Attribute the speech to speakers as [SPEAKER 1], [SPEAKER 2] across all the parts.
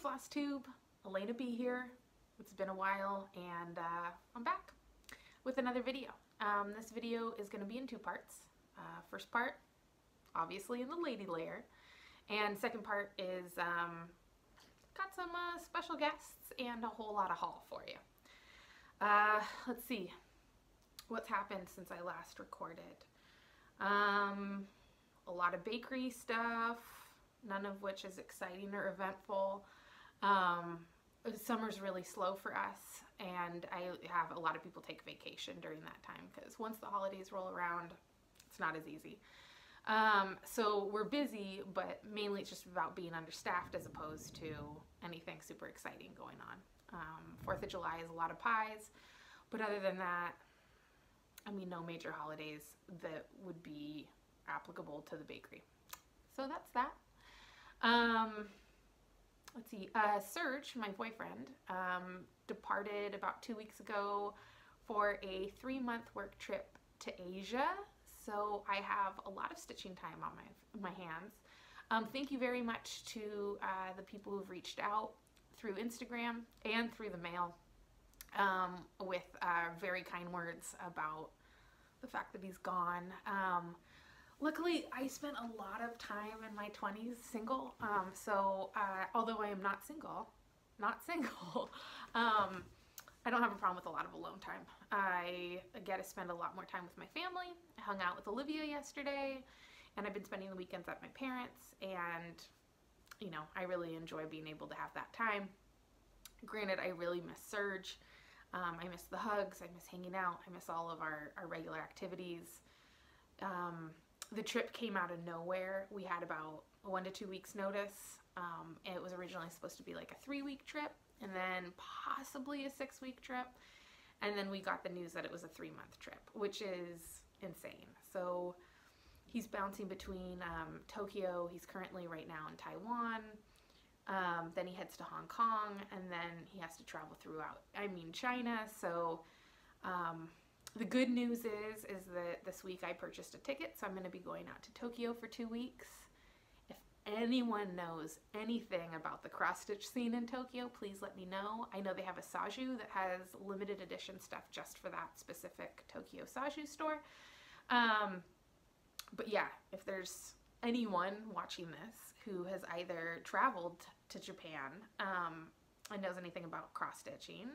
[SPEAKER 1] Flosstube, Elena B here. It's been a while and I'm back with another video. This video is going to be in two parts. First part, obviously in the lady layer, and second part is got some special guests and a whole lot of haul for you. Let's see what's happened since I last recorded. A lot of bakery stuff, none of which is exciting or eventful. Summer's really slow for us, and I have a lot of people take vacation during that time because once the holidays roll around, it's not as easy. So we're busy, but mainly it's just about being understaffed as opposed to anything super exciting going on. 4th of July is a lot of pies, but other than that, I mean, no major holidays that would be applicable to the bakery. So that's that. Let's see, Serge, my boyfriend, departed about 2 weeks ago for a 3-month work trip to Asia. So I have a lot of stitching time on my hands. Thank you very much to the people who've reached out through Instagram and through the mail with very kind words about the fact that he's gone. Luckily, I spent a lot of time in my 20s single, so although I am not single, I don't have a problem with a lot of alone time. I get to spend a lot more time with my family. I hung out with Olivia yesterday, and I've been spending the weekends at my parents', and, you know, I really enjoy being able to have that time. Granted, I really miss Serge. I miss the hugs, I miss hanging out, I miss all of our regular activities. The trip came out of nowhere. We had about 1 to 2 weeks notice. It was originally supposed to be like a 3-week trip and then possibly a 6-week trip. And then we got the news that it was a 3-month trip, which is insane. So he's bouncing between Tokyo. He's currently right now in Taiwan. Then he heads to Hong Kong, and then he has to travel throughout, China. So the good news is that this week I purchased a ticket, so I'm going to be going out to Tokyo for 2 weeks. If anyone knows anything about the cross-stitch scene in Tokyo, please let me know. I know they have a Saju that has limited edition stuff just for that specific Tokyo Saju store. But yeah, if there's anyone watching this who has either traveled to Japan and knows anything about cross-stitching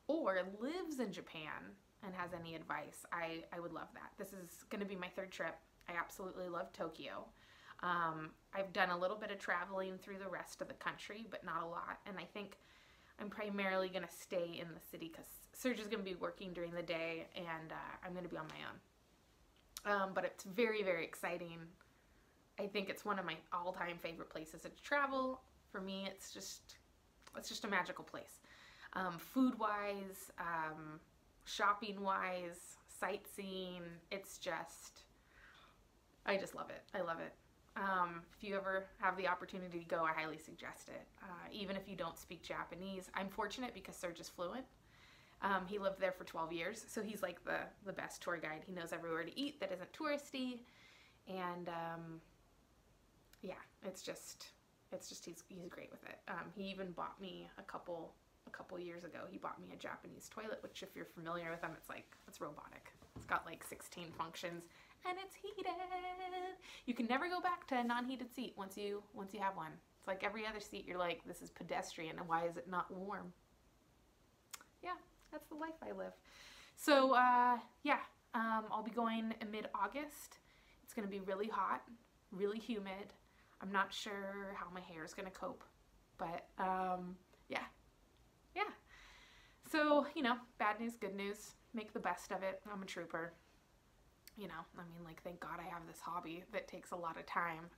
[SPEAKER 1] or lives in Japan and has any advice, I would love that. This is going to be my 3rd trip. I absolutely love Tokyo. I've done a little bit of traveling through the rest of the country, but not a lot, and I think I'm primarily going to stay in the city because Serge is going to be working during the day, and I'm going to be on my own. But it's very, very exciting. I think it's one of my all-time favorite places to travel. For me, it's just a magical place. Food-wise, shopping-wise, sightseeing, I just love it. I love it. If you ever have the opportunity to go, I highly suggest it. Even if you don't speak Japanese, I'm fortunate because Serge is fluent. He lived there for 12 years, so he's like the best tour guide. He knows everywhere to eat that isn't touristy, and yeah, he's great with it. He even bought me a couple years ago, he bought me a Japanese toilet, which if you're familiar with them, it's robotic. It's got like 16 functions and it's heated. You can never go back to a non-heated seat once you have one. It's like every other seat, you're like, this is pedestrian and why is it not warm? Yeah, that's the life I live. So yeah, I'll be going in mid-August. It's gonna be really hot, really humid. I'm not sure how my hair is gonna cope, but yeah. So, you know, bad news, good news, make the best of it. I'm a trooper. You know, like, thank God I have this hobby that takes a lot of time.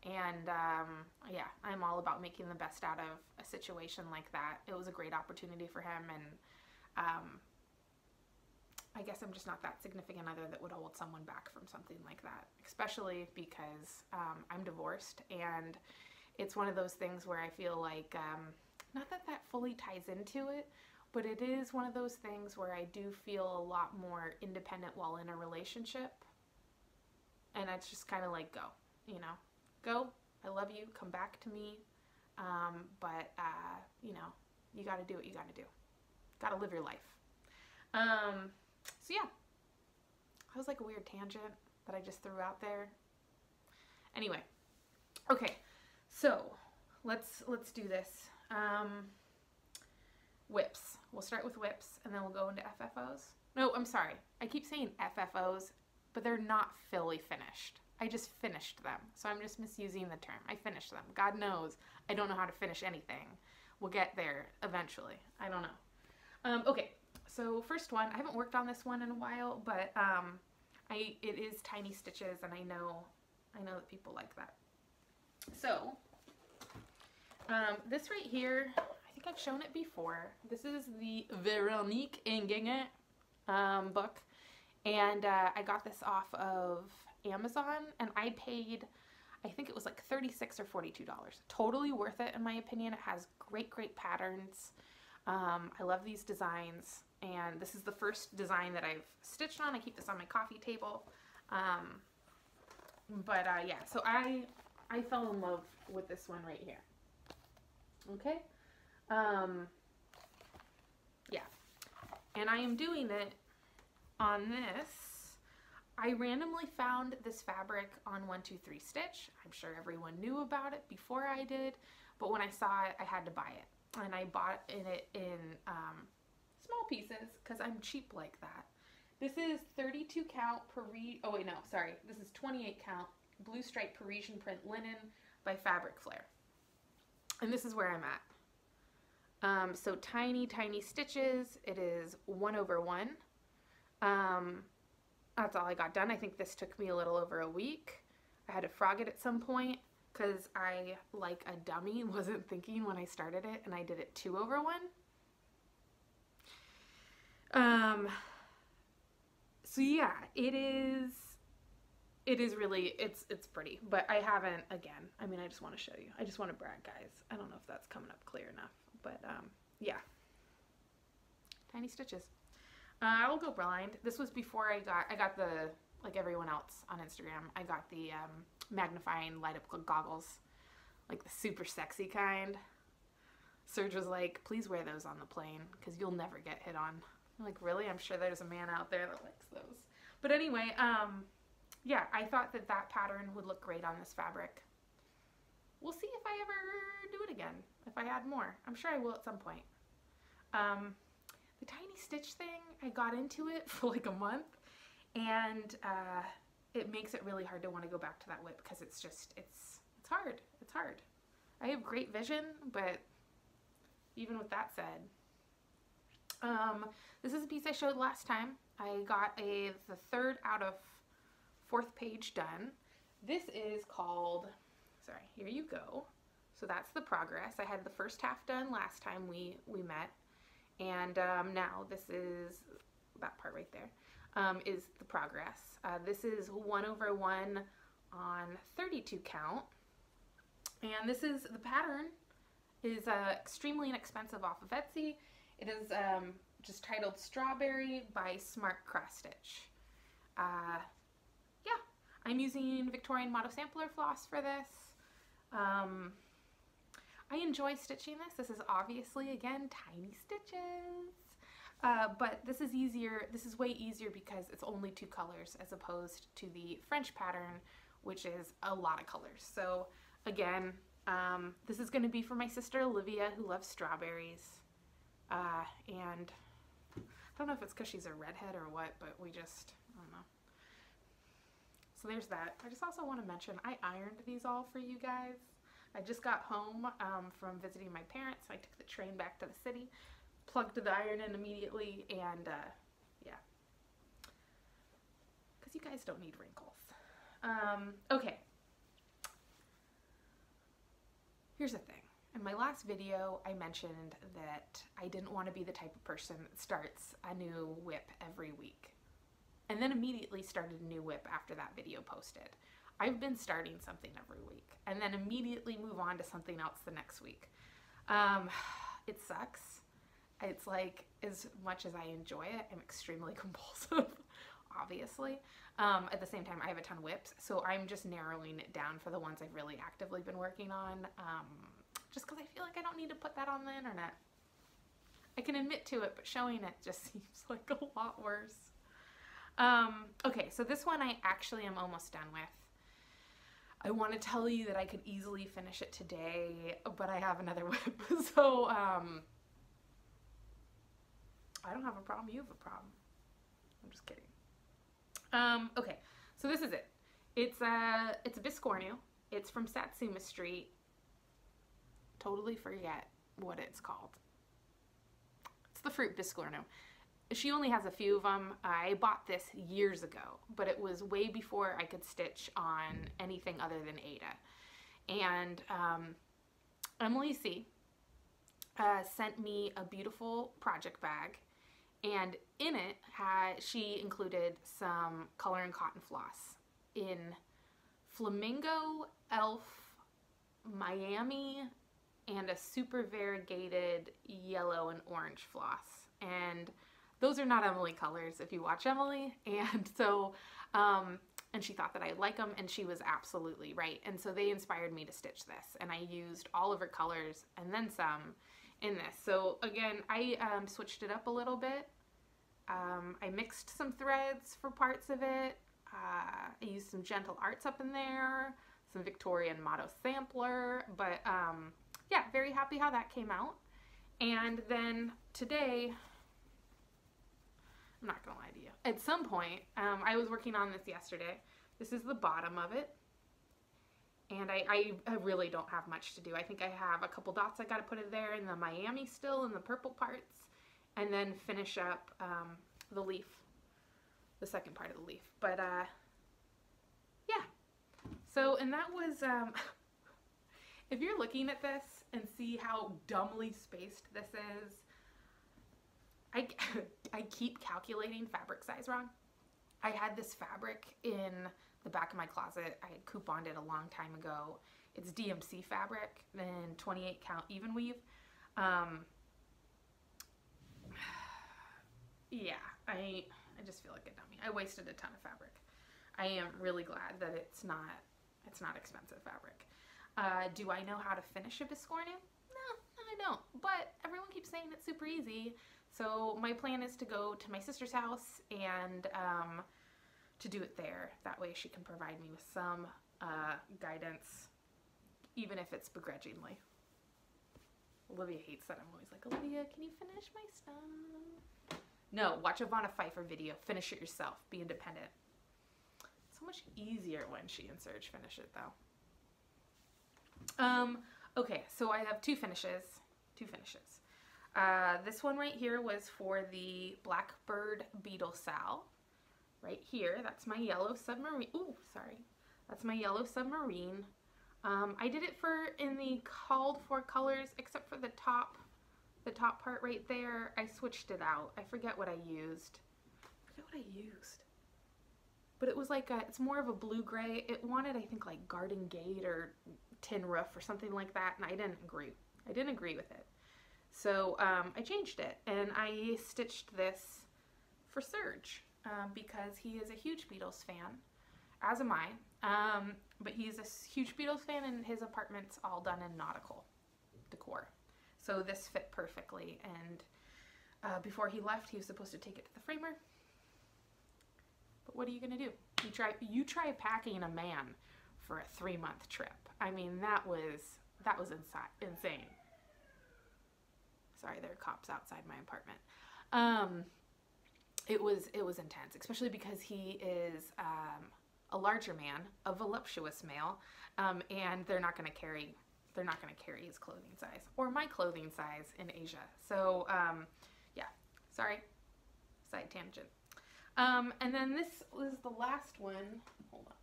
[SPEAKER 1] Yeah, I'm all about making the best out of a situation like that. It was a great opportunity for him, and I guess I'm just not that significant other that would hold someone back from something like that, especially because I'm divorced, and it's one of those things where I feel like, not that that fully ties into it, but it is one of those things where I do feel a lot more independent while in a relationship, and it's just kind of like, go, you know, go, I love you, come back to me, But you know, you got to do what you got to do. Got to live your life. So yeah, that was like a weird tangent that I just threw out there. Anyway, okay, so let's do this. Whips. We'll start with whips, and then we'll go into FFOs. No, I'm sorry. I keep saying FFOs, but they're not fully finished. I just finished them, so I'm just misusing the term. I finished them. God knows I don't know how to finish anything. We'll get there eventually. I don't know. Okay, so first one. I haven't worked on this one in a while, but it is tiny stitches, and I know that people like that. So this right here, I think I've shown it before. This is the Veronique Inginget book, and I got this off of Amazon, and I paid, I think it was like $36 or $42. Totally worth it in my opinion. It has great patterns. I love these designs, and this is the first design that I've stitched on. I keep this on my coffee table. Yeah, so I fell in love with this one right here. Okay, yeah, and I am doing it on this. I randomly found this fabric on 1-2-3 Stitch. I'm sure everyone knew about it before I did, but when I saw it, I had to buy it, and I bought it in small pieces because I'm cheap like that. This is 32 count oh wait, no, sorry, this is 28 count blue stripe Parisian print linen by Fabric Flair. And this is where I'm at. So tiny stitches. It is 1/1. That's all I got done. I think this took me a little over a week. I had to frog it at some point because I, like a dummy, wasn't thinking when I started it, and I did it 2/1. So yeah, it is really, it's pretty, but I haven't, again, I mean, I just want to show you. I just want to brag, guys. I don't know if that's coming up clear enough, but yeah. Tiny stitches. I'll go blind. This was before I got the, like everyone else on Instagram, I got the magnifying light up goggles, like the super sexy kind. Serge was like, please wear those on the plane because you'll never get hit on. I'm like, really? I'm sure there's a man out there that likes those. But anyway, yeah, I thought that pattern would look great on this fabric. We'll see if I ever do it again, if I add more. I'm sure I will at some point. The tiny stitch thing, I got into it for like a month, and it makes it really hard to want to go back to that whip because it's just, it's hard. It's hard. I have great vision, but even with that said, this is a piece I showed last time. I got the 3rd out of 4th page done. This is called, sorry, here you go. So that's the progress. I had the first half done last time we met, and now this is, that part right there, is the progress. This is 1/1 on 32 count, and this is, the pattern is extremely inexpensive off of Etsy. It is just titled Strawberry by Smart Cross Stitch. Yeah, I'm using Victorian Motto Sampler floss for this. I enjoy stitching this. This is obviously, again, tiny stitches. But this is easier, this is way easier because it's only 2 colors as opposed to the French pattern, which is a lot of colors. So again, this is going to be for my sister Olivia, who loves strawberries. And I don't know if it's because she's a redhead or what, but we just, I don't know. So there's that. I just also want to mention, I ironed these all for you guys. I just got home from visiting my parents. I took the train back to the city, plugged the iron in immediately, and yeah. Because you guys don't need wrinkles. Okay. Here's the thing. In my last video, I mentioned that I didn't want to be the type of person that starts a new whip every week and then immediately started a new whip after that video posted. I've been starting something every week and then immediately move on to something else the next week. It sucks. It's like, as much as I enjoy it, I'm extremely compulsive, obviously. At the same time, I have a ton of whips, so I'm just narrowing it down for the ones I've really actively been working on. just because I feel like I don't need to put that on the internet. I can admit to it, but showing it just seems like a lot worse. Okay, so this one I actually am almost done with. I want to tell you that I could easily finish it today, but I have another whip, so I don't have a problem, you have a problem. I'm just kidding. Okay, so this is it. It's a Biscornu. It's from Satsuma Street. Totally forget what it's called. It's the fruit Biscornu. She only has a few of them. I bought this years ago, but it was way before I could stitch on anything other than Ada. And Emily C. Sent me a beautiful project bag, and in it she included some color and cotton floss in Flamingo, Elf, Miami, and a super variegated yellow and orange floss. And those are not Emily colors if you watch Emily. And so, and she thought that I'd like them, and she was absolutely right. And so they inspired me to stitch this, and I used all of her colors and then some in this. So again, I switched it up a little bit. I mixed some threads for parts of it. I used some Gentle Arts up in there, some Victorian Motto sampler, but yeah, very happy how that came out. And then today, I'm not gonna lie to you, at some point, I was working on this yesterday. This is the bottom of it, and I really don't have much to do. I think I have a couple dots I gotta put in there, in the Miami still, in the purple parts, and then finish up the leaf, the second part of the leaf. But yeah, so, and that was, if you're looking at this and see how dumbly spaced this is, I keep calculating fabric size wrong. I had this fabric in the back of my closet. I had couponed it a long time ago. It's DMC fabric, then 28 count even weave. Yeah, I just feel like a dummy. I wasted a ton of fabric. I am really glad that it's not expensive fabric. Do I know how to finish a Biscornu? No, I don't. But everyone keeps saying it's super easy. So my plan is to go to my sister's house and to do it there. That way she can provide me with some guidance, even if it's begrudgingly. Olivia hates that. I'm always like, Olivia, can you finish my stuff? No, watch a Ivana Pfeiffer video. Finish it yourself. Be independent. So much easier when she and Serge finish it, though. Okay, so I have two finishes. This one right here was for the Blackbird Beetle Sal. Right here, that's my yellow submarine. Ooh, sorry. That's my yellow submarine. I did it in the called for colors, except for the top part right there. I switched it out. I forget what I used. But it was like it's more of a blue-gray. It wanted, I think, like Garden Gate or Tin Roof or something like that, and I didn't agree. I didn't agree with it. So I changed it, and I stitched this for Serge because he is a huge Beatles fan, as am I. But he's a huge Beatles fan, and his apartment's all done in nautical decor. So this fit perfectly, and before he left, he was supposed to take it to the framer. But what are you gonna do? You try packing a man for a 3-month trip. I mean, that was insane. Sorry, there are cops outside my apartment. It was intense, especially because he is a larger man, a voluptuous male, and they're not gonna carry his clothing size or my clothing size in Asia. So yeah, sorry, side tangent. And then this was the last one. Hold on.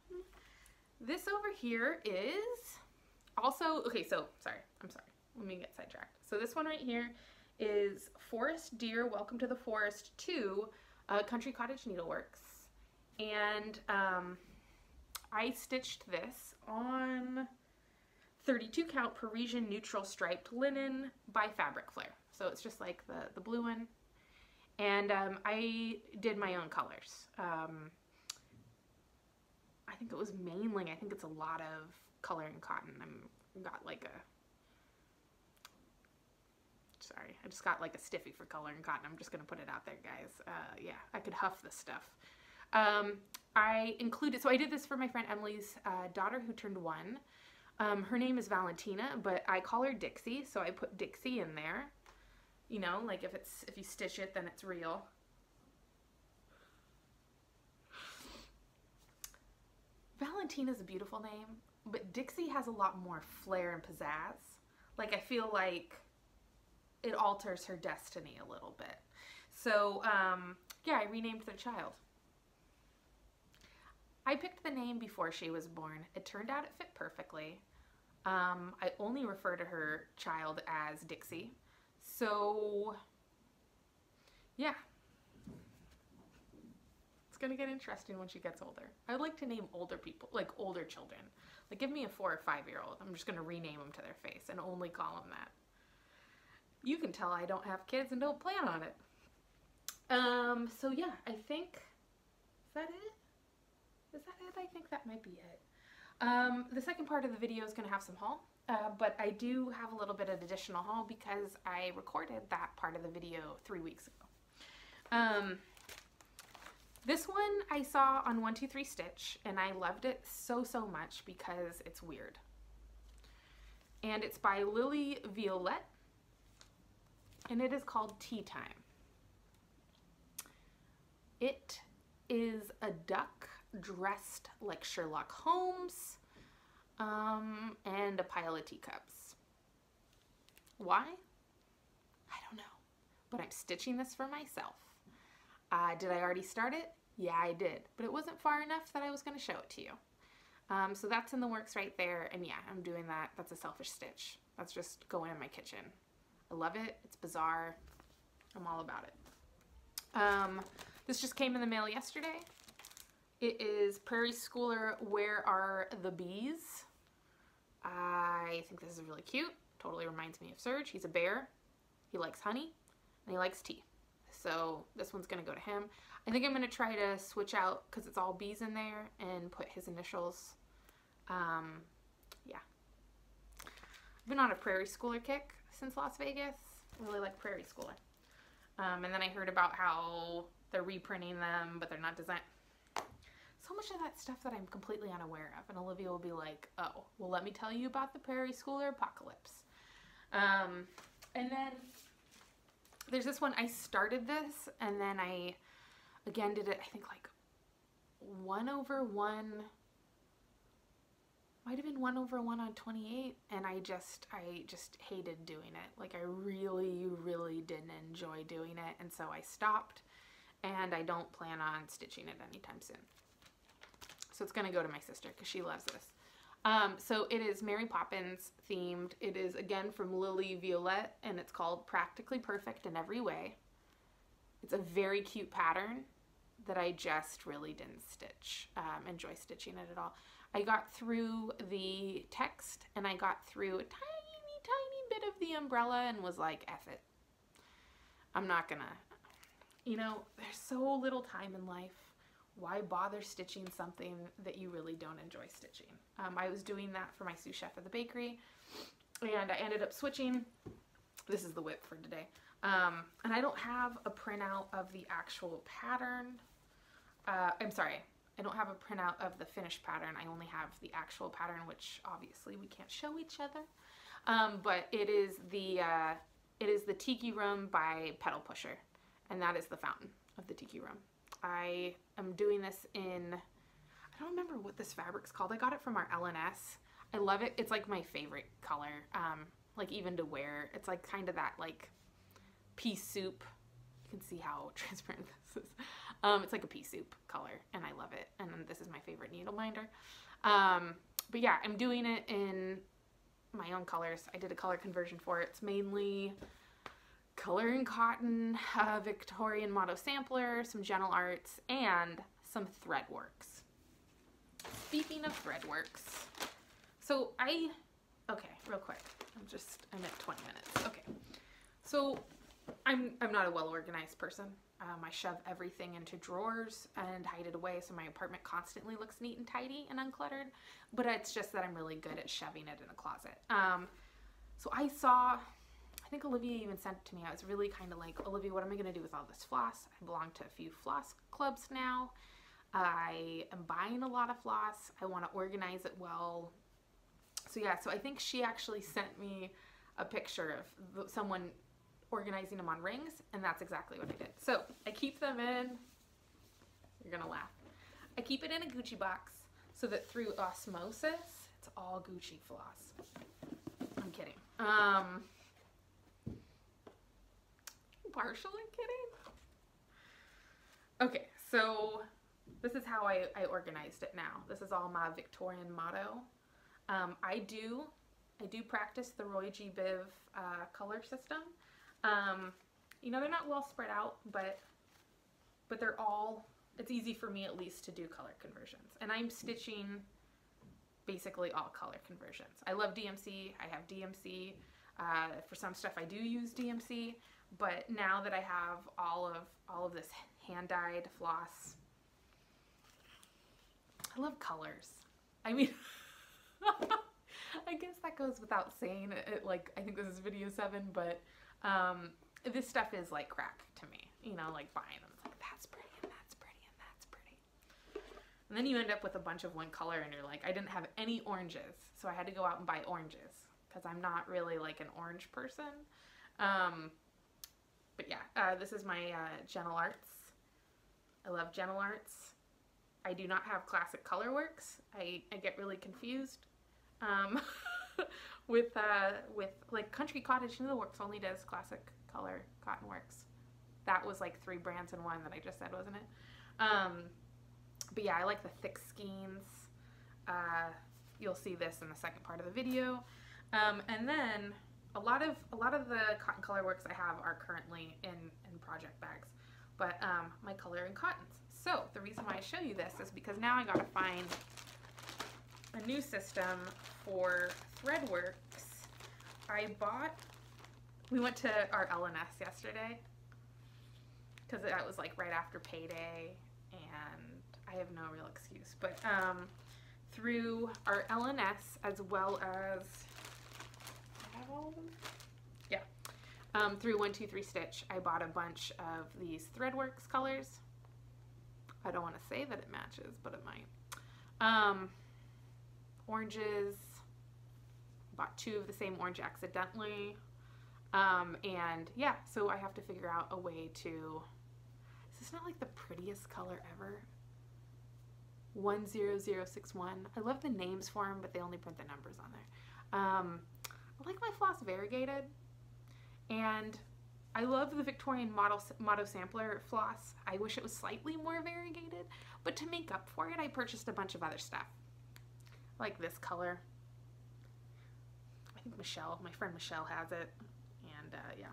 [SPEAKER 1] This over here is also, okay, so I'm sorry. Let me get sidetracked. So this one right here is Forest Deer, Welcome to the Forest 2, Country Cottage Needleworks. And I stitched this on 32 count Parisian neutral striped linen by Fabric Flare. So it's just like the blue one. And I did my own colors. I think it's a lot of color and cotton. Got like Sorry, I just got like a stiffy for coloring cotton. I'm just gonna put it out there, guys. Yeah, I could huff this stuff. I included, so I did this for my friend Emily's daughter who turned 1. Her name is Valentina, but I call her Dixie, so I put Dixie in there. You know, like if you stitch it, then it's real. Valentina's a beautiful name, but Dixie has a lot more flair and pizzazz. Like, I feel like it alters her destiny a little bit. So, yeah, I renamed the child. I picked the name before she was born. It turned out it fit perfectly. I only refer to her child as Dixie. So, yeah. It's gonna get interesting when she gets older. I'd like to name older people, like older children. Like, give me a 4 or 5-year-old. I'm just gonna rename them to their face and only call them that. You can tell I don't have kids and don't plan on it. So yeah, I think, is that it? Is that it? I think that might be it. The second part of the video is going to have some haul, but I do have a little bit of additional haul because I recorded that part of the video 3 weeks ago. This one I saw on 123 Stitch, and I loved it so much because it's weird. And it's by Lily Violette, and it is called Teatime. It is a duck dressed like Sherlock Holmes, and a pile of teacups. Why? I don't know, but I'm stitching this for myself. Did I already start it? Yeah, I did, but it wasn't far enough that I was going to show it to you. So that's in the works right there, and yeah, I'm doing that. That's a selfish stitch. That's just going in my kitchen. I love it. It's bizarre. I'm all about it. This just came in the mail yesterday. It is Prairie Schooler, Where Are the Bees? I think this is really cute. Totally reminds me of Serge. He's a bear. He likes honey, and he likes tea. So this one's going to go to him. I think I'm going to try to switch out, because it's all bees in there, and put his initials. Yeah. I've been on a Prairie Schooler kick since Las Vegas. I really like Prairie Schooler. And then I heard about how they're reprinting them, but they're not designed. So much of that stuff that I'm completely unaware of. And Olivia will be like, oh, well, let me tell you about the Prairie Schooler apocalypse. And then there's this one. I started this, and then I, again, did it, I think, like 1/1. Might have been 1/1 on 28, and I just hated doing it. Like, I really didn't enjoy doing it, and so I stopped, and I don't plan on stitching it anytime soon. So it's going to go to my sister because she loves this. So it is Mary Poppins themed. It is, again, from Lily Violette, and it's called Practically Perfect in Every Way. It's a very cute pattern that I just really didn't enjoy stitching it at all. I got through the text, and I got through a tiny bit of the umbrella and was like, F it. I'm not gonna, you know, there's so little time in life. Why bother stitching something that you really don't enjoy stitching? I was doing that for my sous chef at the bakery, and I ended up switching. This is the whip for today. And I don't have a printout of the actual pattern. I'm sorry, I don't have a printout of the finished pattern. I only have the actual pattern, which obviously we can't show each other. But it is the Tiki Room by Petal Pusher, and that is the fountain of the Tiki Room. I am doing this in, I don't remember what this fabric's called. I got it from our LNS. I love it. It's like my favorite color, like even to wear. It's like kind of that like pea soup. You can see how transparent this is. It's like a pea soup color, and I love it. And this is my favorite needle binder. But yeah, I'm doing it in my own colors. I did a color conversion for it. It's mainly color and cotton, Victorian motto sampler, some gentle arts, and some threadworks. Speaking of threadworks, so okay, real quick. I'm at 20 minutes. Okay, so I'm not a well-organized person. I shove everything into drawers and hide it away, so my apartment constantly looks neat and tidy and uncluttered, but it's just that I'm really good at shoving it in a closet. So I think Olivia even sent it to me. I was really kind of like, Olivia, what am I going to do with all this floss? I belong to a few floss clubs now. I am buying a lot of floss. I want to organize it well. So yeah, so I think she actually sent me a picture of someone organizing them on rings, and that's exactly what I did. So I keep them in, you're gonna laugh, I keep it in a Gucci box so that through osmosis, it's all Gucci floss. I'm kidding. Partially kidding. Okay, so this is how I organized it now. This is all my Victorian motto. I do practice the Roy G. Biv color system. You know, they're not well spread out, but they're all, it's easy for me at least to do color conversions. And I'm stitching basically all color conversions. I love DMC. I have DMC. For some stuff I do use DMC, but now that I have all of this hand-dyed floss, I love colors. I mean, I guess that goes without saying. Like, I think this is video 7, but this stuff is like crack to me. You know, like buying them. It's like, that's pretty, and that's pretty, and that's pretty. And then you end up with a bunch of one color, and you're like, I didn't have any oranges, so I had to go out and buy oranges, because I'm not really like an orange person. But yeah, this is my Gentle Arts. I love Gentle Arts. I do not have Classic Colorworks. I get really confused with like Country Cottage Needleworks only does Classic Color Cotton Works. That was like 3 brands in one that I just said, wasn't it? But yeah, I like the thick skeins. You'll see this in the second part of the video. And then a lot of the Cotton Colorworks I have are currently in project bags, but my coloring cottons. So the reason why I show you this is because now I gotta find a new system for Threadworks. We went to our LNS yesterday because that was like right after payday, and I have no real excuse, but through our LNS as well as, I have all of them? Yeah. Through 123 Stitch, I bought a bunch of these Threadworks colors. I don't want to say that it matches, but it might. Oranges. Bought 2 of the same orange accidentally. And yeah, so I have to figure out a way to... Is this not like the prettiest color ever? 10061. I love the names for them, but they only print the numbers on there. I like my floss variegated. And I love the Victorian Motto Sampler floss. I wish it was slightly more variegated, but to make up for it, I purchased a bunch of other stuff. Like this color. I think Michelle, my friend Michelle has it. And yeah,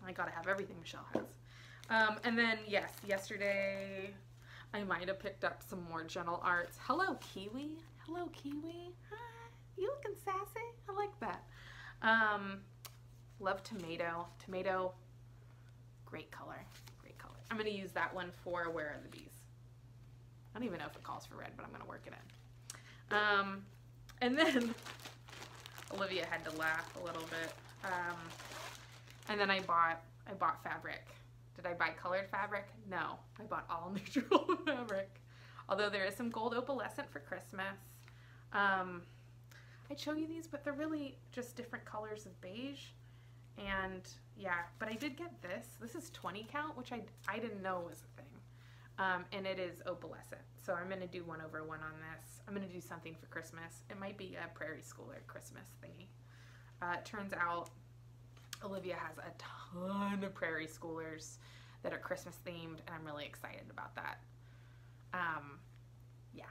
[SPEAKER 1] I gotta have everything Michelle has. And then, yes, yesterday I might have picked up some more Gentle Arts. Hello, Kiwi. Hello, Kiwi. Hi. You looking sassy? I like that. Love Tomato. Tomato, great color. Great color. I'm going to use that one for Where Are the Bees? I don't even know if it calls for red, but I'm going to work it in. And then Olivia had to laugh a little bit. And then I bought fabric. Did I buy colored fabric? No. I bought all neutral fabric. Although there is some gold opalescent for Christmas. I'd show you these, but they're really just different colors of beige. And yeah, but I did get this. This is 20 count, which I didn't know was a thing. And it is opalescent. So I'm going to do 1/1 on this. I'm going to do something for Christmas. It might be a Prairie Schooler Christmas thingy. It turns out Olivia has a ton of Prairie Schoolers that are Christmas themed, and I'm really excited about that. Yeah.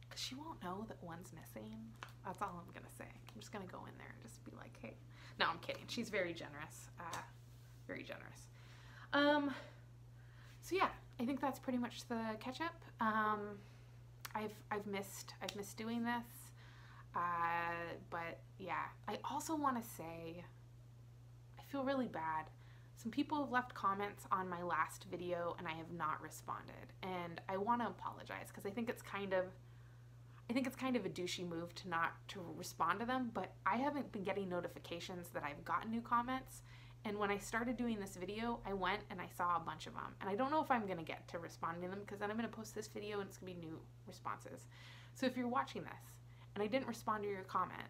[SPEAKER 1] Because she won't know that one's missing. That's all I'm going to say. I'm just going to go in there and just be like, hey. No, I'm kidding. She's very generous. Very generous. So yeah, I think that's pretty much the catch up. I've missed doing this. But yeah, I also want to say, I feel really bad. Some people have left comments on my last video and I have not responded. And I want to apologize because I think it's kind of, I think it's kind of a douchey move to not to respond to them, but I haven't been getting notifications that I've gotten new comments. And when I started doing this video, I went and I saw a bunch of them. And I don't know if I'm going to get to responding to them, because then I'm going to post this video and it's going to be new responses. So if you're watching this and I didn't respond to your comment,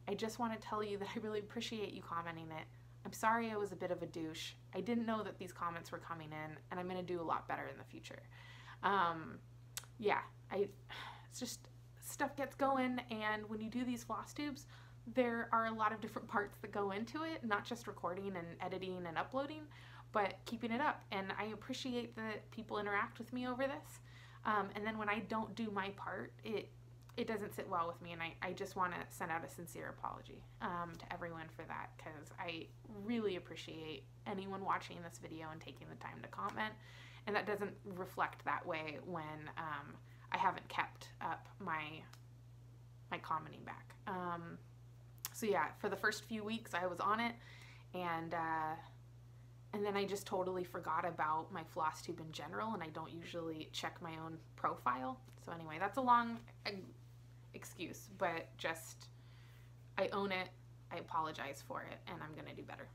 [SPEAKER 1] I just want to tell you that I really appreciate you commenting it. I'm sorry I was a bit of a douche. I didn't know that these comments were coming in, and I'm going to do a lot better in the future. Yeah, it's just stuff gets going, and when you do these floss tubes, there are a lot of different parts that go into it, not just recording and editing and uploading, but keeping it up. And I appreciate that people interact with me over this. And then when I don't do my part, it doesn't sit well with me, and I just want to send out a sincere apology to everyone for that, because I really appreciate anyone watching this video and taking the time to comment, and that doesn't reflect that way when I haven't kept up my commenting back. So yeah, for the first few weeks I was on it, and then I just totally forgot about my floss tube in general, and I don't usually check my own profile. So anyway, that's a long excuse, but just I own it, I apologize for it, and I'm gonna do better,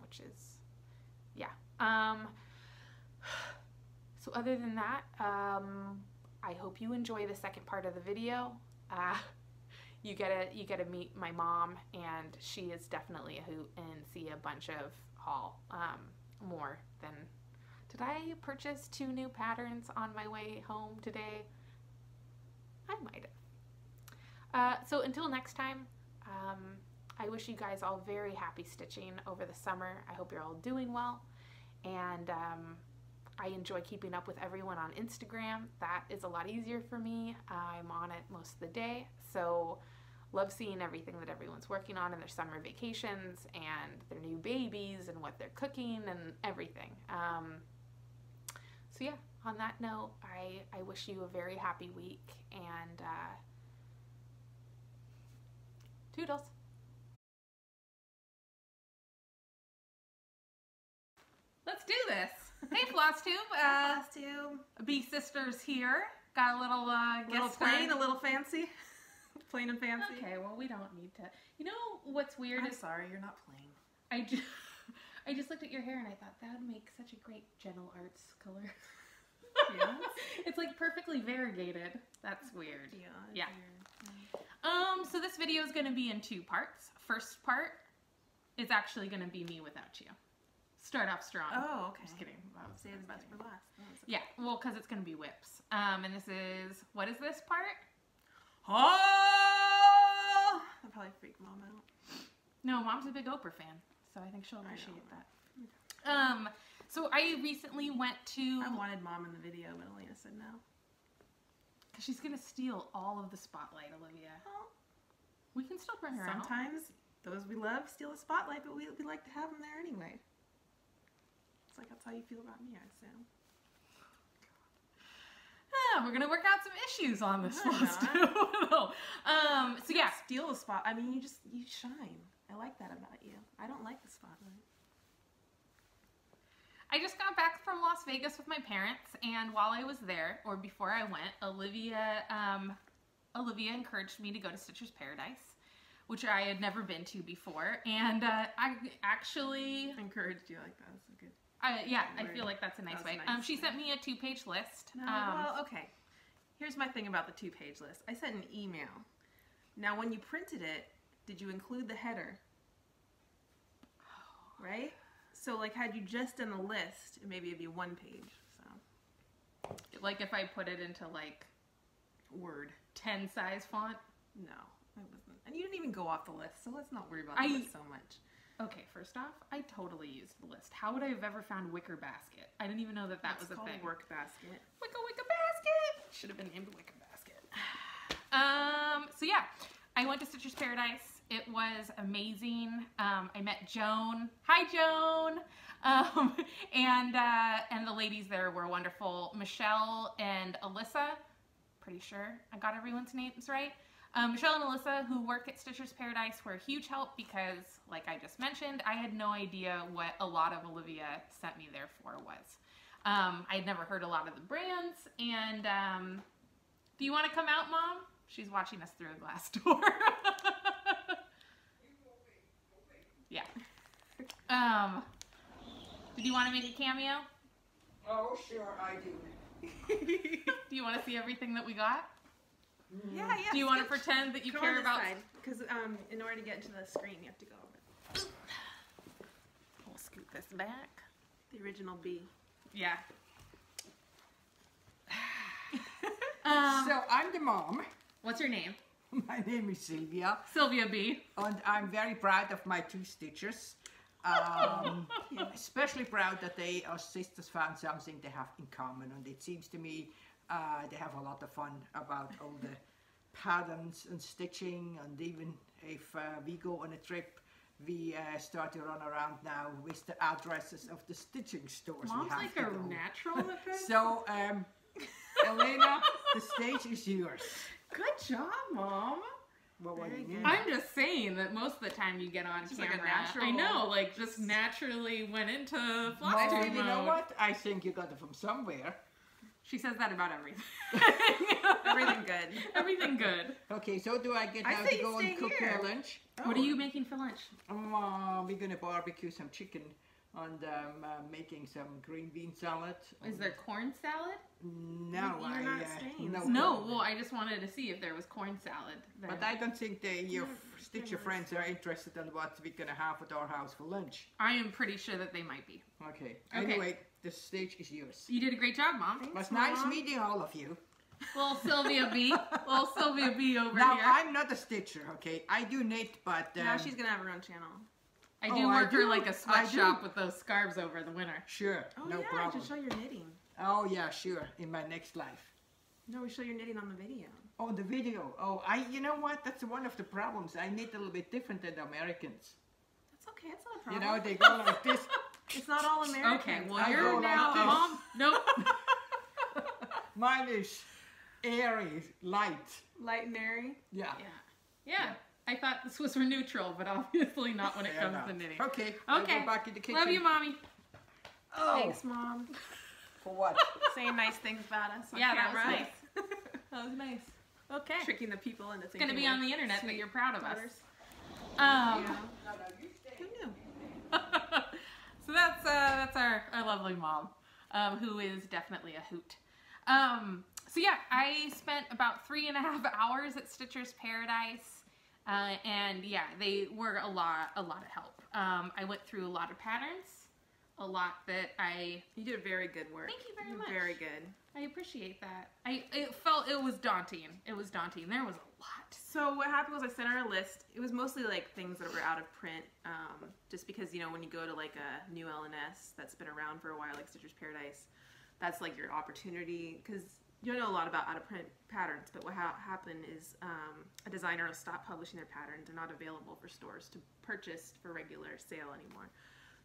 [SPEAKER 1] which is, yeah. So other than that, I hope you enjoy the second part of the video. You get to meet my mom, and she is definitely a hoot and see a bunch of haul, more than, did I purchase 2 new patterns on my way home today? I might have. So until next time, I wish you guys all very happy stitching over the summer. I hope you're all doing well, and I enjoy keeping up with everyone on Instagram. That is a lot easier for me. I'm on it most of the day, so love seeing everything that everyone's working on in their summer vacations and their new babies and what they're cooking and everything. So yeah, on that note, I wish you a very happy week, and toodles. Let's do this. Hey, Flosstube.
[SPEAKER 2] Flosstube.
[SPEAKER 1] B sisters here. Got a little guest
[SPEAKER 2] plain, a little fancy. Plain and fancy.
[SPEAKER 1] Okay, well, we don't need to. You know what's weird?
[SPEAKER 2] I'm sorry, you're not plain.
[SPEAKER 1] I just looked at your hair and I thought that would make such a great gentle arts color.
[SPEAKER 2] Yes.
[SPEAKER 1] It's like perfectly variegated. That's weird.
[SPEAKER 2] Yeah.
[SPEAKER 1] Weird. So this video is going to be in 2 parts. First part is actually going to be me without you. Start off strong.
[SPEAKER 2] Oh, okay.
[SPEAKER 1] Just kidding.
[SPEAKER 2] Save the best for last.
[SPEAKER 1] Yeah, well, because it's going to be whips. And this is, what is this part?
[SPEAKER 2] Oh! I'll probably freak Mom out.
[SPEAKER 1] No, Mom's a big Oprah fan, so I think she'll appreciate that. So I recently went to...
[SPEAKER 2] I wanted Mom in the video, but Elena said no.
[SPEAKER 1] Because she's going to steal all of the spotlight, Olivia.
[SPEAKER 2] Oh.
[SPEAKER 1] We can still bring her out.
[SPEAKER 2] Sometimes those we love steal the spotlight, but we like to have them there anyway. It's like, that's how you feel about me, I assume.
[SPEAKER 1] We're going to work out some issues on this Flosstube. So yeah.
[SPEAKER 2] Steal the spot. I mean, you shine. I like that about you. I don't like the spotlight.
[SPEAKER 1] I just got back from Las Vegas with my parents, and while I was there, or before I went, Olivia encouraged me to go to Stitcher's Paradise, which I had never been to before, and I actually
[SPEAKER 2] encouraged you like that. That's good.
[SPEAKER 1] Yeah, I feel like that's a nice way.
[SPEAKER 2] Nice.
[SPEAKER 1] She sent me a 2-page list.
[SPEAKER 2] No, well, okay. Here's my thing about the 2-page list. I sent an email. Now, when you printed it, did you include the header? Right? So, like, had you just done the list, maybe it'd be 1 page. So,
[SPEAKER 1] like, if I put it into like
[SPEAKER 2] Word
[SPEAKER 1] 10 size font?
[SPEAKER 2] No, it wasn't. And you didn't even go off the list, so let's not worry about the list so much.
[SPEAKER 1] Okay, first off, I totally used the list. How would I have ever found wicker basket? I didn't even know that was a thing.
[SPEAKER 2] It's called work basket.
[SPEAKER 1] Wicker basket! Should have been named wicker basket. So yeah, I went to Stitcher's Paradise. It was amazing. I met Joan. Hi, Joan! And the ladies there were wonderful. Michelle and Alyssa. Pretty sure I got everyone's names right. Michelle and Alyssa, who work at Stitcher's Paradise, were a huge help because, like I just mentioned, I had no idea what a lot of Olivia sent me there for was. I had never heard a lot of the brands, and do you want to come out, Mom? She's watching us through a glass door. Yeah. Did you want to make a cameo?
[SPEAKER 3] Oh, sure, I do.
[SPEAKER 1] Do you want to see everything that we got?
[SPEAKER 2] Yeah.
[SPEAKER 1] Do you want to pretend that you
[SPEAKER 2] Come
[SPEAKER 1] care
[SPEAKER 2] on this
[SPEAKER 1] about...
[SPEAKER 2] side, because in order to get into the screen, you have to go over.
[SPEAKER 1] We'll scoot this back.
[SPEAKER 2] The original B.
[SPEAKER 1] Yeah.
[SPEAKER 3] So I'm the mom.
[SPEAKER 1] What's your name?
[SPEAKER 3] My name is Sylvia,
[SPEAKER 1] Sylvia B.
[SPEAKER 3] and I'm very proud of my two stitchers. Especially proud that they, as sisters, found something they have in common, and it seems to me they have a lot of fun about all the patterns and stitching, and even if we go on a trip, we start to run around now with the addresses of the stitching stores.
[SPEAKER 1] Mom's
[SPEAKER 3] we have
[SPEAKER 1] like
[SPEAKER 3] to
[SPEAKER 1] a
[SPEAKER 3] go.
[SPEAKER 1] natural at this.
[SPEAKER 3] So, Elena, the stage is yours.
[SPEAKER 1] Good job, Mom.
[SPEAKER 3] What do you
[SPEAKER 2] Very
[SPEAKER 3] need?
[SPEAKER 2] good.
[SPEAKER 1] I'm just saying that most of the time you get on
[SPEAKER 2] Just like
[SPEAKER 1] camera.
[SPEAKER 2] a natural-
[SPEAKER 1] I know, like just naturally went into
[SPEAKER 3] Well,
[SPEAKER 1] Flosstube
[SPEAKER 3] you know
[SPEAKER 1] mode.
[SPEAKER 3] what? I think you got it from somewhere.
[SPEAKER 1] She says that about everything.
[SPEAKER 2] Everything good.
[SPEAKER 1] Everything good.
[SPEAKER 3] Okay, so do I get
[SPEAKER 2] I
[SPEAKER 3] now
[SPEAKER 2] say
[SPEAKER 3] to
[SPEAKER 2] you
[SPEAKER 3] go and
[SPEAKER 2] stay
[SPEAKER 3] cook
[SPEAKER 2] here.
[SPEAKER 3] lunch?
[SPEAKER 1] What are you making for lunch?
[SPEAKER 3] We're gonna barbecue some chicken and making some green bean salad.
[SPEAKER 1] Is there corn salad?
[SPEAKER 3] No,
[SPEAKER 2] You're not staying.
[SPEAKER 1] No,
[SPEAKER 3] problem.
[SPEAKER 1] well, I just wanted to see if there was corn salad. Then.
[SPEAKER 3] But I don't think your stitcher
[SPEAKER 2] you're
[SPEAKER 3] friends are interested in what we're gonna have at our house for lunch.
[SPEAKER 1] I am pretty sure that they might be.
[SPEAKER 3] Okay.
[SPEAKER 1] Okay.
[SPEAKER 3] Anyway, the stage is yours.
[SPEAKER 1] You did a great job, Mom.
[SPEAKER 3] It was nice meeting all of you.
[SPEAKER 1] Little Sylvia B. Little Sylvia B over
[SPEAKER 3] Now,
[SPEAKER 1] here.
[SPEAKER 3] I'm not a stitcher, okay? I do knit, but...
[SPEAKER 2] Now she's going to have her own channel.
[SPEAKER 1] I
[SPEAKER 3] Oh,
[SPEAKER 1] do
[SPEAKER 3] I
[SPEAKER 1] work her
[SPEAKER 3] do?
[SPEAKER 1] like a
[SPEAKER 3] I
[SPEAKER 1] sweatshop
[SPEAKER 3] do?
[SPEAKER 1] with those scarves over the winter.
[SPEAKER 3] Sure,
[SPEAKER 2] Oh,
[SPEAKER 3] no
[SPEAKER 2] yeah,
[SPEAKER 3] problem.
[SPEAKER 2] just show your knitting.
[SPEAKER 3] Oh, yeah, sure, in my next life.
[SPEAKER 2] No, we show your knitting on the video.
[SPEAKER 3] Oh, the video. Oh, you know what? That's one of the problems. I knit a little bit different than the Americans.
[SPEAKER 2] That's okay, it's not a
[SPEAKER 3] You
[SPEAKER 2] problem.
[SPEAKER 3] know, they go like this.
[SPEAKER 2] It's not all American.
[SPEAKER 1] Okay, well,
[SPEAKER 3] I go
[SPEAKER 1] you're
[SPEAKER 3] like
[SPEAKER 1] now...
[SPEAKER 3] this.
[SPEAKER 1] Mom, nope.
[SPEAKER 3] Mine is airy, light.
[SPEAKER 2] Light and airy.
[SPEAKER 3] Yeah.
[SPEAKER 1] Yeah. I thought this was for neutral, but obviously not when it
[SPEAKER 3] Fair
[SPEAKER 1] comes
[SPEAKER 3] enough.
[SPEAKER 1] to knitting.
[SPEAKER 3] Okay, I'll
[SPEAKER 1] Okay.
[SPEAKER 3] go back in the kitchen.
[SPEAKER 1] Love you, Mommy.
[SPEAKER 3] Oh,
[SPEAKER 2] Thanks, Mom.
[SPEAKER 3] for what?
[SPEAKER 2] Saying nice things about us on
[SPEAKER 1] Yeah, that
[SPEAKER 2] camera.
[SPEAKER 1] was nice. That was nice. Okay.
[SPEAKER 2] Tricking the people into
[SPEAKER 1] It's
[SPEAKER 2] thinking
[SPEAKER 1] going to be on the
[SPEAKER 2] we're
[SPEAKER 1] internet that
[SPEAKER 2] sweet
[SPEAKER 1] you're proud of us.
[SPEAKER 2] daughters.
[SPEAKER 1] Um,
[SPEAKER 2] Yeah.
[SPEAKER 3] No, you stay.
[SPEAKER 2] Who knew?
[SPEAKER 1] so that's our lovely mom, who is definitely a hoot. So yeah, I spent about 3.5 hours at Stitcher's Paradise, and yeah, they were a lot of help. I went through a lot of patterns, a lot that
[SPEAKER 2] You did very good work.
[SPEAKER 1] Thank you very much.
[SPEAKER 2] Very good.
[SPEAKER 1] I appreciate that. It was daunting. It was daunting. There was a lot.
[SPEAKER 2] So what happened was I sent her a list. It was mostly like things that were out of print, just because, you know, when you go to like a new LNS that's been around for a while, like Stitcher's Paradise, that's like your opportunity, because you don't know a lot about out of print patterns, but what happened is a designer will stop publishing their patterns. They're not available for stores to purchase for regular sale anymore.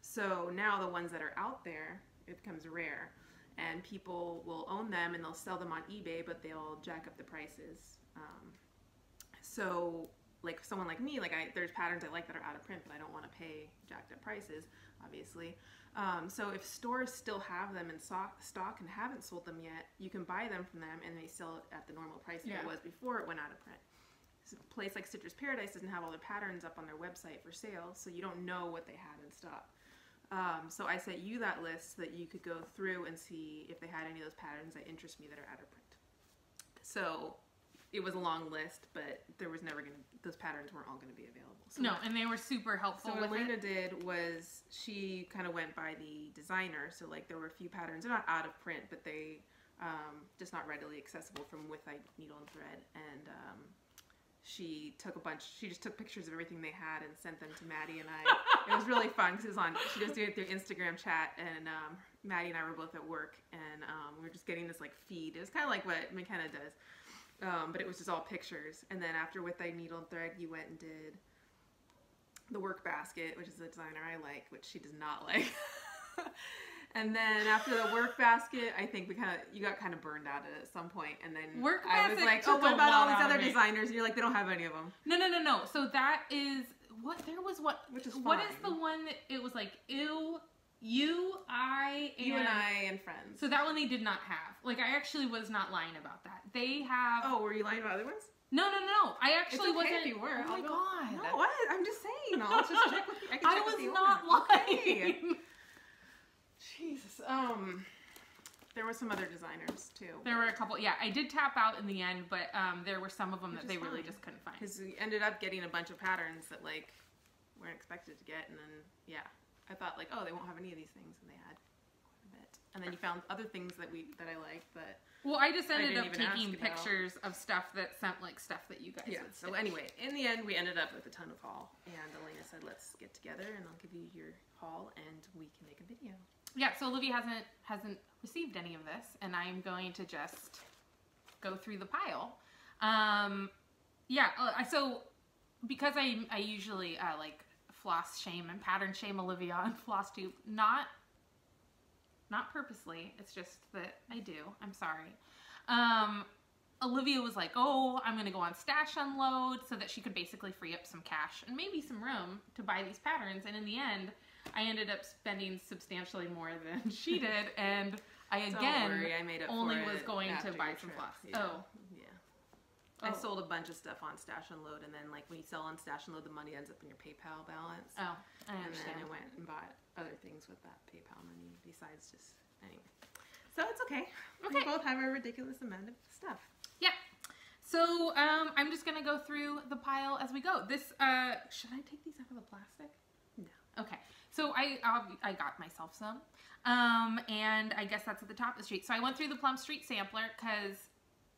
[SPEAKER 2] So now the ones that are out there, it becomes rare, and people will own them and they'll sell them on eBay, but they'll jack up the prices. So like someone like me, there's patterns I like that are out of print, but I don't want to pay jacked up prices, obviously. So if stores still have them in stock and haven't sold them yet, you can buy them from them and they sell it at the normal price that it was before it went out of print. So a place like Stitcher's Paradise doesn't have all their patterns up on their website for sale, so you don't know what they had in stock. So I sent you that list so that you could go through and see if they had any of those patterns that interest me that are out of print. So it was a long list, but those patterns weren't all going to be available. So
[SPEAKER 1] No, and they were super helpful
[SPEAKER 2] so what
[SPEAKER 1] with
[SPEAKER 2] Elena
[SPEAKER 1] it.
[SPEAKER 2] did was she kind of went by the designer. So like there were a few patterns, they're not out of print, but they just not readily accessible from with needle and thread. And she just took pictures of everything they had and sent them to Maddie and I. It was really fun because she just did it through Instagram chat, and Maddie and I were both at work, and we were just getting this like feed. It was kind of like what McKenna does. But it was just all pictures. And then after With Thy Needle and Thread, you went and did the Work Basket, which is a designer I like, which she does not like. And then after the Work Basket, I think you got kind of burned out at some point. And then
[SPEAKER 1] Work
[SPEAKER 2] I was
[SPEAKER 1] Basket
[SPEAKER 2] like,
[SPEAKER 1] took
[SPEAKER 2] oh, what
[SPEAKER 1] a
[SPEAKER 2] about all
[SPEAKER 1] lot
[SPEAKER 2] these
[SPEAKER 1] out of
[SPEAKER 2] other
[SPEAKER 1] me.
[SPEAKER 2] designers? And you're like, they don't have any of them.
[SPEAKER 1] No. So that is
[SPEAKER 2] Which is
[SPEAKER 1] what is
[SPEAKER 2] fine.
[SPEAKER 1] the one that it was like you, I,
[SPEAKER 2] and friends.
[SPEAKER 1] So that one they did not have. Like I actually was not lying about that. They have.
[SPEAKER 2] Oh, were you lying about other ones?
[SPEAKER 1] No. I actually
[SPEAKER 2] It's okay
[SPEAKER 1] wasn't.
[SPEAKER 2] if you were.
[SPEAKER 1] Oh my god.
[SPEAKER 2] No, what? I'm just saying. I'll just check with you. I can
[SPEAKER 1] I
[SPEAKER 2] check
[SPEAKER 1] was
[SPEAKER 2] with the
[SPEAKER 1] not
[SPEAKER 2] owner.
[SPEAKER 1] lying.
[SPEAKER 2] Okay. Jesus. There were some other designers too.
[SPEAKER 1] There were a couple. Yeah, I did tap out in the end, but there were some of them that
[SPEAKER 2] Which
[SPEAKER 1] they
[SPEAKER 2] is
[SPEAKER 1] really
[SPEAKER 2] fine.
[SPEAKER 1] just couldn't find.
[SPEAKER 2] Because we ended up getting a bunch of patterns that like weren't expected to get, and then yeah, I thought like, oh, they won't have any of these things, and they had quite a bit. And then you found other things that I liked, but
[SPEAKER 1] Well, I just ended
[SPEAKER 2] didn't
[SPEAKER 1] up
[SPEAKER 2] even
[SPEAKER 1] taking
[SPEAKER 2] ask about.
[SPEAKER 1] pictures of stuff that sent like stuff that you guys
[SPEAKER 2] yeah.
[SPEAKER 1] would
[SPEAKER 2] So
[SPEAKER 1] stitch.
[SPEAKER 2] anyway, in the end, we ended up with a ton of haul, and Elena said, let's get together, and I'll give you your haul, and we can make a video.
[SPEAKER 1] Yeah, so Olivia hasn't received any of this, and I'm going to just go through the pile. So because I usually like floss shame and pattern shame Olivia on Flosstube, not purposely, it's just that I do. I'm sorry. Olivia was like, oh, I'm gonna go on Stash Unload so that she could basically free up some cash and maybe some room to buy these patterns, and in the end, I ended up spending substantially more than she did, and I
[SPEAKER 2] Don't
[SPEAKER 1] again
[SPEAKER 2] worry, I made up
[SPEAKER 1] only
[SPEAKER 2] for
[SPEAKER 1] was
[SPEAKER 2] it
[SPEAKER 1] going to
[SPEAKER 2] after
[SPEAKER 1] buy
[SPEAKER 2] your
[SPEAKER 1] some
[SPEAKER 2] trip.
[SPEAKER 1] floss.
[SPEAKER 2] Yeah.
[SPEAKER 1] Oh.
[SPEAKER 2] Yeah. I
[SPEAKER 1] Oh.
[SPEAKER 2] sold a bunch of stuff on Stash Unload, and then like when you sell on Stash Unload, the money ends up in your PayPal balance.
[SPEAKER 1] Oh, I
[SPEAKER 2] And
[SPEAKER 1] understand.
[SPEAKER 2] then I went and bought other things with that PayPal money besides just anyway. So it's okay. We
[SPEAKER 1] Okay.
[SPEAKER 2] both have a ridiculous amount of stuff.
[SPEAKER 1] Yeah. So I'm just gonna go through the pile as we go. This should I take these out of the plastic?
[SPEAKER 2] No.
[SPEAKER 1] Okay. So I got myself some, and I guess that's at the top of the street. So I went through the Plum Street sampler because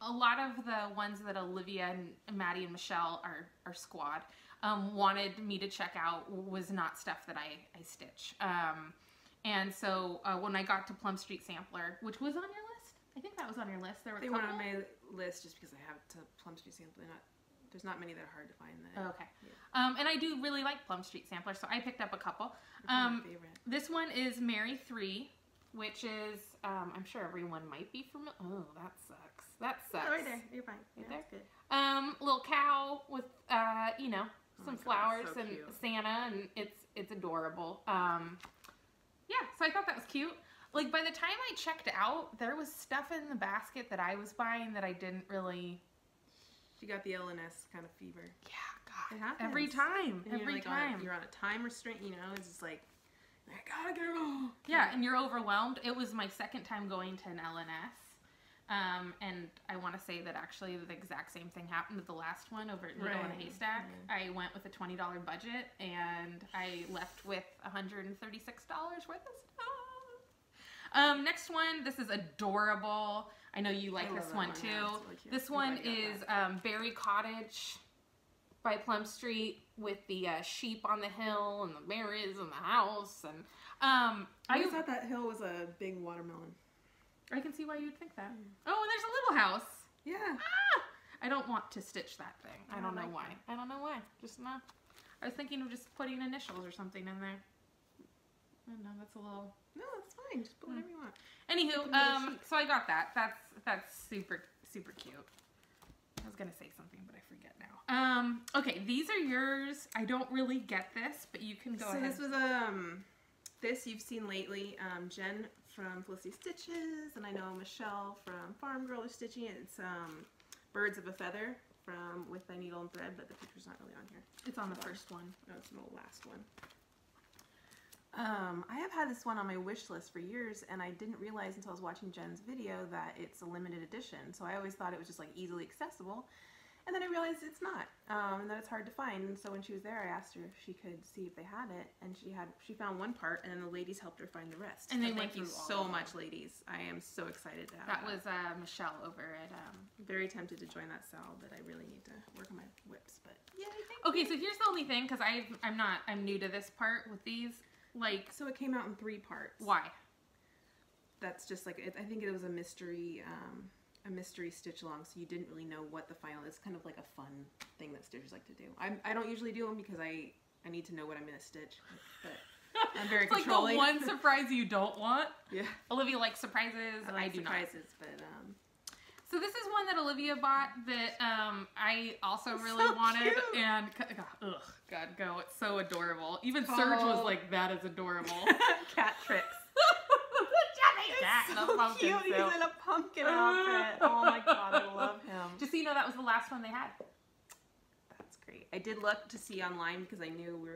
[SPEAKER 1] a lot of the ones that Olivia and Maddie and Michelle, our squad, wanted me to check out was not stuff that I stitch. And so when I got to Plum Street sampler, which was on your list, I think that was on your list. There were
[SPEAKER 2] They
[SPEAKER 1] a
[SPEAKER 2] went
[SPEAKER 1] couple.
[SPEAKER 2] on my list just because I have to Plum Street sample. There's not many that are hard to find.
[SPEAKER 1] Okay.
[SPEAKER 2] Yeah.
[SPEAKER 1] And I do really like Plum Street sampler, so I picked up a couple.
[SPEAKER 2] Which one's my favorite?
[SPEAKER 1] This one is Mary 3, which is, I'm sure everyone might be familiar. Oh, that sucks. That sucks.
[SPEAKER 2] Oh, right there. You're fine.
[SPEAKER 1] Right
[SPEAKER 2] Yeah,
[SPEAKER 1] there?
[SPEAKER 2] that's good.
[SPEAKER 1] Little cow with, you know,
[SPEAKER 2] Oh
[SPEAKER 1] some
[SPEAKER 2] my God,
[SPEAKER 1] flowers
[SPEAKER 2] so
[SPEAKER 1] and
[SPEAKER 2] cute.
[SPEAKER 1] Santa, and it's adorable. Yeah, so I thought that was cute. Like, by the time I checked out, there was stuff in the basket that I was buying that I didn't really...
[SPEAKER 2] She got the LNS kind of fever.
[SPEAKER 1] Yeah, God.
[SPEAKER 2] It happens.
[SPEAKER 1] Every time.
[SPEAKER 2] And
[SPEAKER 1] Every
[SPEAKER 2] you're like
[SPEAKER 1] time.
[SPEAKER 2] you're on a time restraint, you know, it's just like, I gotta get it all.
[SPEAKER 1] Yeah, and you're overwhelmed. It was my second time going to an LNS. And I want to say that actually the exact same thing happened with the last one over at Needle in a
[SPEAKER 2] Right.
[SPEAKER 1] Haystack.
[SPEAKER 2] Yeah.
[SPEAKER 1] I went with a $20 budget, and I left with $136 worth of stuff. Next one, this is adorable. I know you like
[SPEAKER 2] I love
[SPEAKER 1] this
[SPEAKER 2] that
[SPEAKER 1] one
[SPEAKER 2] one,
[SPEAKER 1] too.
[SPEAKER 2] yeah, it's really cute.
[SPEAKER 1] This
[SPEAKER 2] I'm
[SPEAKER 1] one
[SPEAKER 2] glad you
[SPEAKER 1] is Berry Cottage by Plum Street with the sheep on the hill and the berries and the house. And
[SPEAKER 2] I always thought that hill was a big watermelon.
[SPEAKER 1] I can see why you'd think that. Oh, and there's a little house.
[SPEAKER 2] Yeah.
[SPEAKER 1] Ah! I don't want to stitch that thing. I
[SPEAKER 2] I
[SPEAKER 1] don't know
[SPEAKER 2] like
[SPEAKER 1] why. I don't know why. Just not. I was thinking of just putting initials or something in there. I don't know. That's a little.
[SPEAKER 2] No, it's fine. Just put whatever you want.
[SPEAKER 1] Anywho,
[SPEAKER 2] little sheep.
[SPEAKER 1] so I got that. That's super cute. I was gonna say something, but I forget now. Okay, these are yours. I don't really get this, but you can go
[SPEAKER 2] So
[SPEAKER 1] ahead.
[SPEAKER 2] this was this you've seen lately. Jen from Felicity Stitches, and I know Michelle from Farm Girl is stitching it. It's Birds of a Feather from With Thy Needle and Thread, but the picture's not really on here.
[SPEAKER 1] It's on the first one.
[SPEAKER 2] No, it's the last one. I have had this one on my wish list for years, and I didn't realize until I was watching Jen's video that it's a limited edition. So I always thought it was just like easily accessible, and then I realized it's not, and that it's hard to find. And so when she was there, I asked her if she could see if they had it, and she found one part, and then the ladies helped her find the rest.
[SPEAKER 1] And they
[SPEAKER 2] So
[SPEAKER 1] went
[SPEAKER 2] thank you
[SPEAKER 1] through all
[SPEAKER 2] so
[SPEAKER 1] of
[SPEAKER 2] much,
[SPEAKER 1] them.
[SPEAKER 2] ladies. I am so excited to have
[SPEAKER 1] That was Michelle over at.
[SPEAKER 2] I'm very tempted to join that cell, but I really need to work on my whips. But yeah,
[SPEAKER 1] Okay, so here's the only thing, because I'm new to this part with these. Like,
[SPEAKER 2] so it came out in 3 parts.
[SPEAKER 1] why?
[SPEAKER 2] That's just like I think it was a mystery stitch along, so you didn't really know what the final is. Kind of like a fun thing that stitchers like to do. I don't usually do them because I need to know what I'm gonna stitch, but I'm very
[SPEAKER 1] It's like
[SPEAKER 2] controlling.
[SPEAKER 1] the one surprise you don't want.
[SPEAKER 2] Yeah,
[SPEAKER 1] Olivia likes surprises.
[SPEAKER 2] I like
[SPEAKER 1] do
[SPEAKER 2] surprises, but
[SPEAKER 1] So this is one that Olivia bought that I also really
[SPEAKER 2] So
[SPEAKER 1] wanted,
[SPEAKER 2] cute.
[SPEAKER 1] and God, go! It's so adorable. Even Serge was
[SPEAKER 2] Oh.
[SPEAKER 1] like, "That is adorable."
[SPEAKER 2] cat tricks.
[SPEAKER 1] Jenny, cat in a
[SPEAKER 2] so
[SPEAKER 1] pumpkin
[SPEAKER 2] cute.
[SPEAKER 1] suit.
[SPEAKER 2] He's in a pumpkin outfit. Oh my god, I love him.
[SPEAKER 1] Just so you know, that was the last one they had.
[SPEAKER 2] That's great. I did look to see online because I knew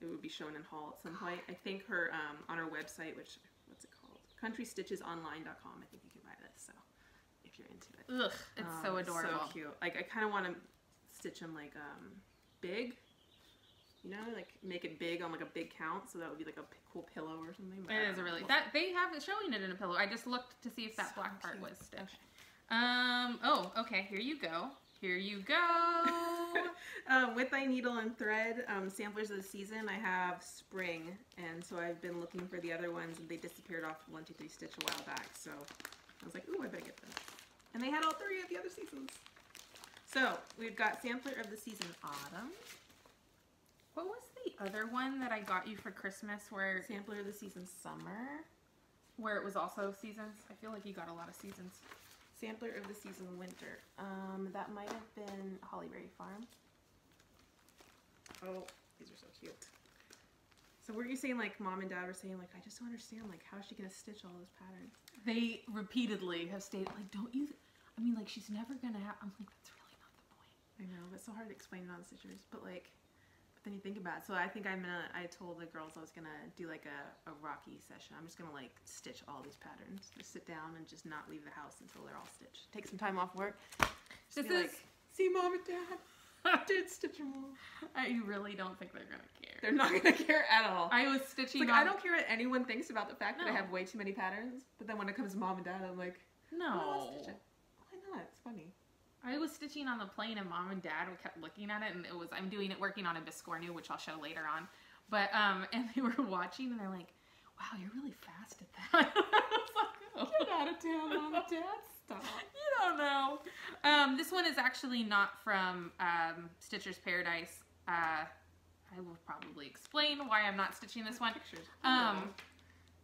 [SPEAKER 2] it would be shown in haul at some point. I think her on her website, what's it called? CountryStitchesOnline.com. I think you can buy this. So if you're into it.
[SPEAKER 1] Ugh, it's so adorable.
[SPEAKER 2] So cute. Like I kind of want to stitch them like big. You know, like make it big on like a big count, so that would be like a cool pillow or something.
[SPEAKER 1] It is a really they have it showing it in a pillow. I just looked to see if that black part was stitched.
[SPEAKER 2] Okay.
[SPEAKER 1] Oh, okay. Here you go. Here you go.
[SPEAKER 2] With my needle and thread samplers of the season, I have spring, and so I've been looking for the other ones, and they disappeared off 1, 2, 3 Stitch a while back. So I was like, ooh, I better get them. And they had all 3 of the other seasons. So we've got sampler of the season autumn.
[SPEAKER 1] What was the other one that I got you for Christmas where
[SPEAKER 2] Sampler of the season summer.
[SPEAKER 1] where it was also seasons? I feel like you got a lot of seasons.
[SPEAKER 2] Sampler of the season winter. That might have been Hollyberry Farm. Oh, these are so cute. So were you saying like mom and dad were saying like, I just don't understand, like how is she gonna stitch all those patterns?
[SPEAKER 1] They repeatedly have stated like, don't use it. I mean, like she's never gonna have. I'm like, that's really not the point.
[SPEAKER 2] I know, but it's so hard to explain non-stitchers. But like, then you think about it. So I think I told the girls I was gonna do like a Rocky session. I'm just gonna like stitch all these patterns. Just sit down and just not leave the house until they're all stitched. Take some time off work.
[SPEAKER 1] This is
[SPEAKER 2] like, see mom and dad. I did stitch them all.
[SPEAKER 1] I really don't think they're gonna care.
[SPEAKER 2] They're not gonna care at all.
[SPEAKER 1] I was stitching.
[SPEAKER 2] It's like I don't care what anyone thinks about the fact that I
[SPEAKER 1] No.
[SPEAKER 2] have way too many patterns. But then when it comes to mom and dad, I'm like,
[SPEAKER 1] No.
[SPEAKER 2] I'll stitch it. Why not? It's funny.
[SPEAKER 1] I was stitching on the plane and mom and dad kept looking at it, and I'm working on a biscornu, which I'll show later on. But, and they were watching and they're like, wow, you're really fast at that. I was like, oh.
[SPEAKER 2] Get out of town, mom and dad. Stop.
[SPEAKER 1] You don't know. This one is actually not from Stitcher's Paradise. I will probably explain why I'm not stitching this one.
[SPEAKER 2] Pictures.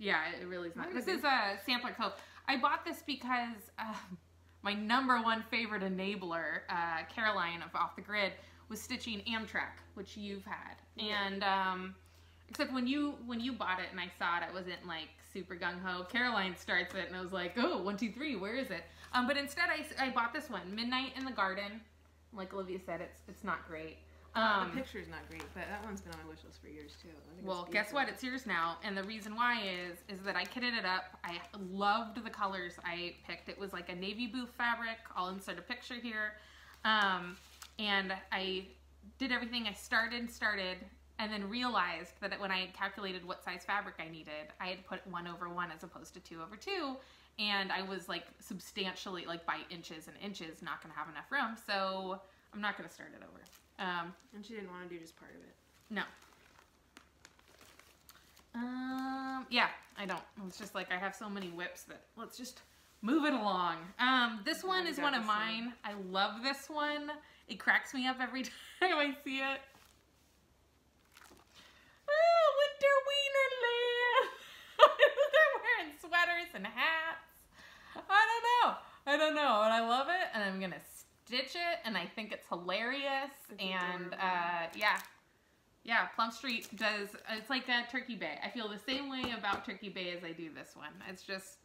[SPEAKER 1] Yeah, it really is not.
[SPEAKER 2] What
[SPEAKER 1] This is a Sampler Cove. I bought this because my #1 favorite enabler, Caroline of Off the Grid, was stitching Amtrak, which you've had. And except when you bought it and I saw it, I wasn't like super gung-ho. Caroline starts it and I was like, oh, 1, 2, 3, where is it? But instead I bought this one, Midnight in the Garden. Like Olivia said, it's not great.
[SPEAKER 2] The picture's not great, but that one's been on my wish list for years too. I think
[SPEAKER 1] Well, guess what? It's yours now, and the reason why is that I kitted it up. I loved the colors I picked. It was like a navy blue fabric. I'll insert a picture here. And I did everything. I started, and then realized that when I had calculated what size fabric I needed, I had put 1/1 as opposed to 2/2, and I was like substantially, like by inches and inches, not going to have enough room. So I'm not going to start it over.
[SPEAKER 2] And she didn't want to do just part of it.
[SPEAKER 1] No. Yeah, I don't. It's just like I have so many whips that let's just move it along. This one is one of mine. I love this one. It cracks me up every time I see it. Oh, Winter Wienerland! They're wearing sweaters and hats. I don't know, and I love it, and I'm gonna stitch it, and I think it's hilarious. And yeah, Plum Street does. It's like a Turkey Bay. I feel the same way about Turkey Bay as I do this one. It's just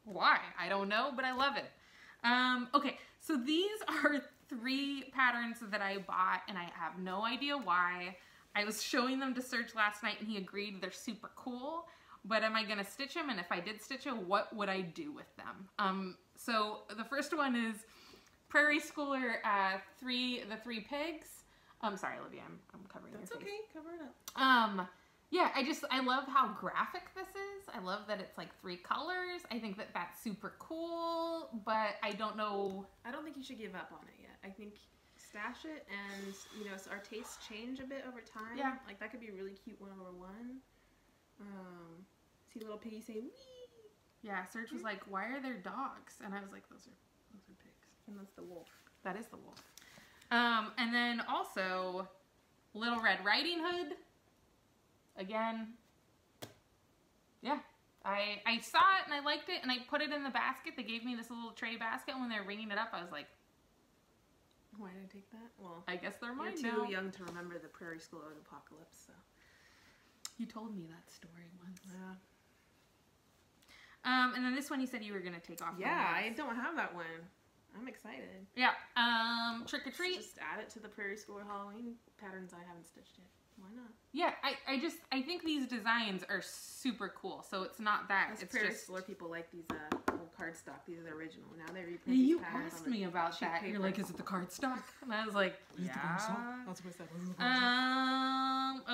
[SPEAKER 1] why I don't know, but I love it. Okay, so these are 3 patterns that I bought, and I have no idea why. I was showing them to Serge last night, and he agreed they're super cool. But am I gonna stitch them? And if I did stitch them, what would I do with them? So the first one is Prairie Schooler, the 3 pigs. Sorry, Olivia, I'm covering your face.
[SPEAKER 2] That's okay, cover it up.
[SPEAKER 1] Yeah, I love how graphic this is. I love that it's like 3 colors. I think that that's super cool, but I don't know.
[SPEAKER 2] I don't think you should give up on it yet. I think stash it, and you know, so our tastes change a bit over time.
[SPEAKER 1] Yeah.
[SPEAKER 2] Like that could be a really cute 1/1. See little piggy say wee.
[SPEAKER 1] Yeah, Serge was like, why are there dogs? And I was like, those are pigs.
[SPEAKER 2] And that's the wolf.
[SPEAKER 1] That is the wolf. And then also Little Red Riding Hood. Again, yeah. I saw it and I liked it and I put it in the basket. They gave me this little tray basket, and when they were ringing it up, I was like,
[SPEAKER 2] why did I take that? Well,
[SPEAKER 1] I guess they're mine
[SPEAKER 2] you're too
[SPEAKER 1] now.
[SPEAKER 2] young to remember the Prairie School of the Apocalypse, so.
[SPEAKER 1] You told me that story once.
[SPEAKER 2] Yeah.
[SPEAKER 1] And then this one you said you were going to take off.
[SPEAKER 2] Yeah, I don't have that one. I'm excited.
[SPEAKER 1] Yeah. Trick or treat.
[SPEAKER 2] Just add it to the Prairie Schooler Halloween patterns I haven't stitched yet. Why not?
[SPEAKER 1] Yeah, I think these designs are super cool. So it's not that.
[SPEAKER 2] As
[SPEAKER 1] it's
[SPEAKER 2] Prairie
[SPEAKER 1] just...
[SPEAKER 2] Schooler people like these old cardstock. These are the original. Now they reprint
[SPEAKER 1] Yeah,
[SPEAKER 2] these
[SPEAKER 1] you
[SPEAKER 2] patterns
[SPEAKER 1] asked
[SPEAKER 2] on the
[SPEAKER 1] me about
[SPEAKER 2] cheap
[SPEAKER 1] that.
[SPEAKER 2] paper.
[SPEAKER 1] You're like, is it the cardstock? And I was like, yeah.
[SPEAKER 2] That's what I said.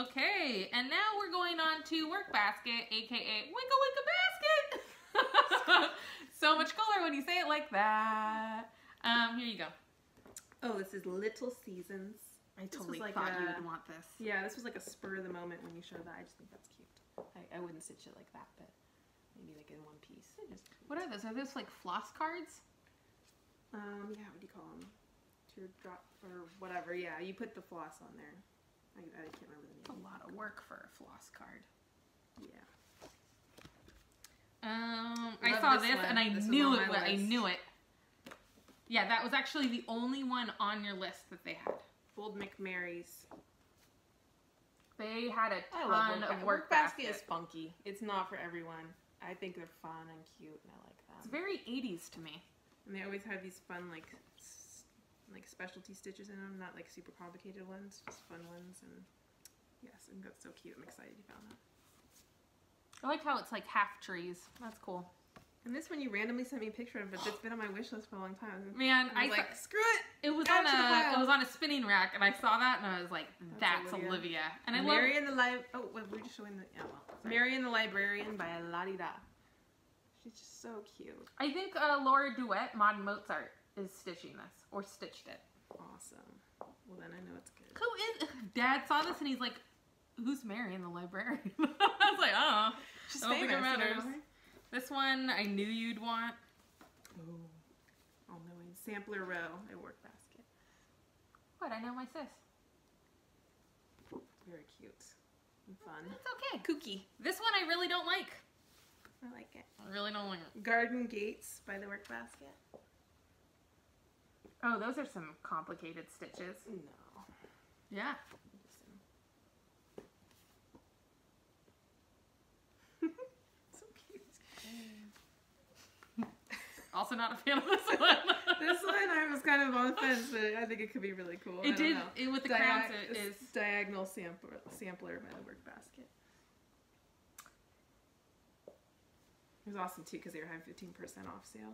[SPEAKER 1] Okay. And now we're going on to Work Basket, aka Wicca Wicca Basket. So much cooler when you say it like that. Here you go.
[SPEAKER 2] Oh, this is Little Seasons.
[SPEAKER 1] I totally
[SPEAKER 2] like
[SPEAKER 1] thought you would want this.
[SPEAKER 2] Yeah, this was like a spur of the moment when you showed that. I just think that's cute. I wouldn't stitch it like that, but maybe like in one piece.
[SPEAKER 1] What are those? Are those like floss cards?
[SPEAKER 2] Yeah, what do you call them? Teardrop or whatever. Yeah, you put the floss on there. I can't remember the name.
[SPEAKER 1] It's a lot of work for a floss card.
[SPEAKER 2] Yeah.
[SPEAKER 1] I saw this and I knew it. I knew it. Yeah, that was actually the only one on your list that they had.
[SPEAKER 2] Old McMary's.
[SPEAKER 1] They had a ton of Work
[SPEAKER 2] Basket is funky. It's not for everyone. I think they're fun and cute, and I like them.
[SPEAKER 1] It's very 80s to me.
[SPEAKER 2] And they always have these fun, like specialty stitches in them, not like super complicated ones, just fun ones. And yes, I think that's so cute. I'm excited you found that.
[SPEAKER 1] I like how it's like half trees. That's cool.
[SPEAKER 2] And this one you randomly sent me a picture of, but it's been on my wish list for a long time.
[SPEAKER 1] Man, I
[SPEAKER 2] was like, screw it.
[SPEAKER 1] It was on a spinning rack, and I saw that, and I was like, "That's Olivia." And I
[SPEAKER 2] Mary and the we're just showing the Mary and the Librarian by Lottie Da. She's just so cute.
[SPEAKER 1] I think Laura Duet, Modern Mozart, is stitching this or stitched it.
[SPEAKER 2] Awesome. Well, then I know it's good.
[SPEAKER 1] Who is? Dad saw this, and he's like, "Who's Mary and the Librarian?" I was like, "Oh,
[SPEAKER 2] she's
[SPEAKER 1] I don't think it
[SPEAKER 2] famous,
[SPEAKER 1] matters." This one I knew you'd want.
[SPEAKER 2] Oh, all knowing. Sampler row at Work Basket.
[SPEAKER 1] What? I know my sis.
[SPEAKER 2] Very cute and fun.
[SPEAKER 1] It's okay.
[SPEAKER 2] Kooky.
[SPEAKER 1] This one I really don't like.
[SPEAKER 2] I like it.
[SPEAKER 1] I really don't like it.
[SPEAKER 2] Garden Gates by the Work Basket.
[SPEAKER 1] Oh, those are some complicated stitches.
[SPEAKER 2] No.
[SPEAKER 1] Yeah. Also not a fan of this one.
[SPEAKER 2] This one I was kind of on the fence, but I think it could be really cool.
[SPEAKER 1] It did. With the crowns, it is
[SPEAKER 2] diagonal sampler by the Work Basket. It was awesome too because they were having 15% off sale.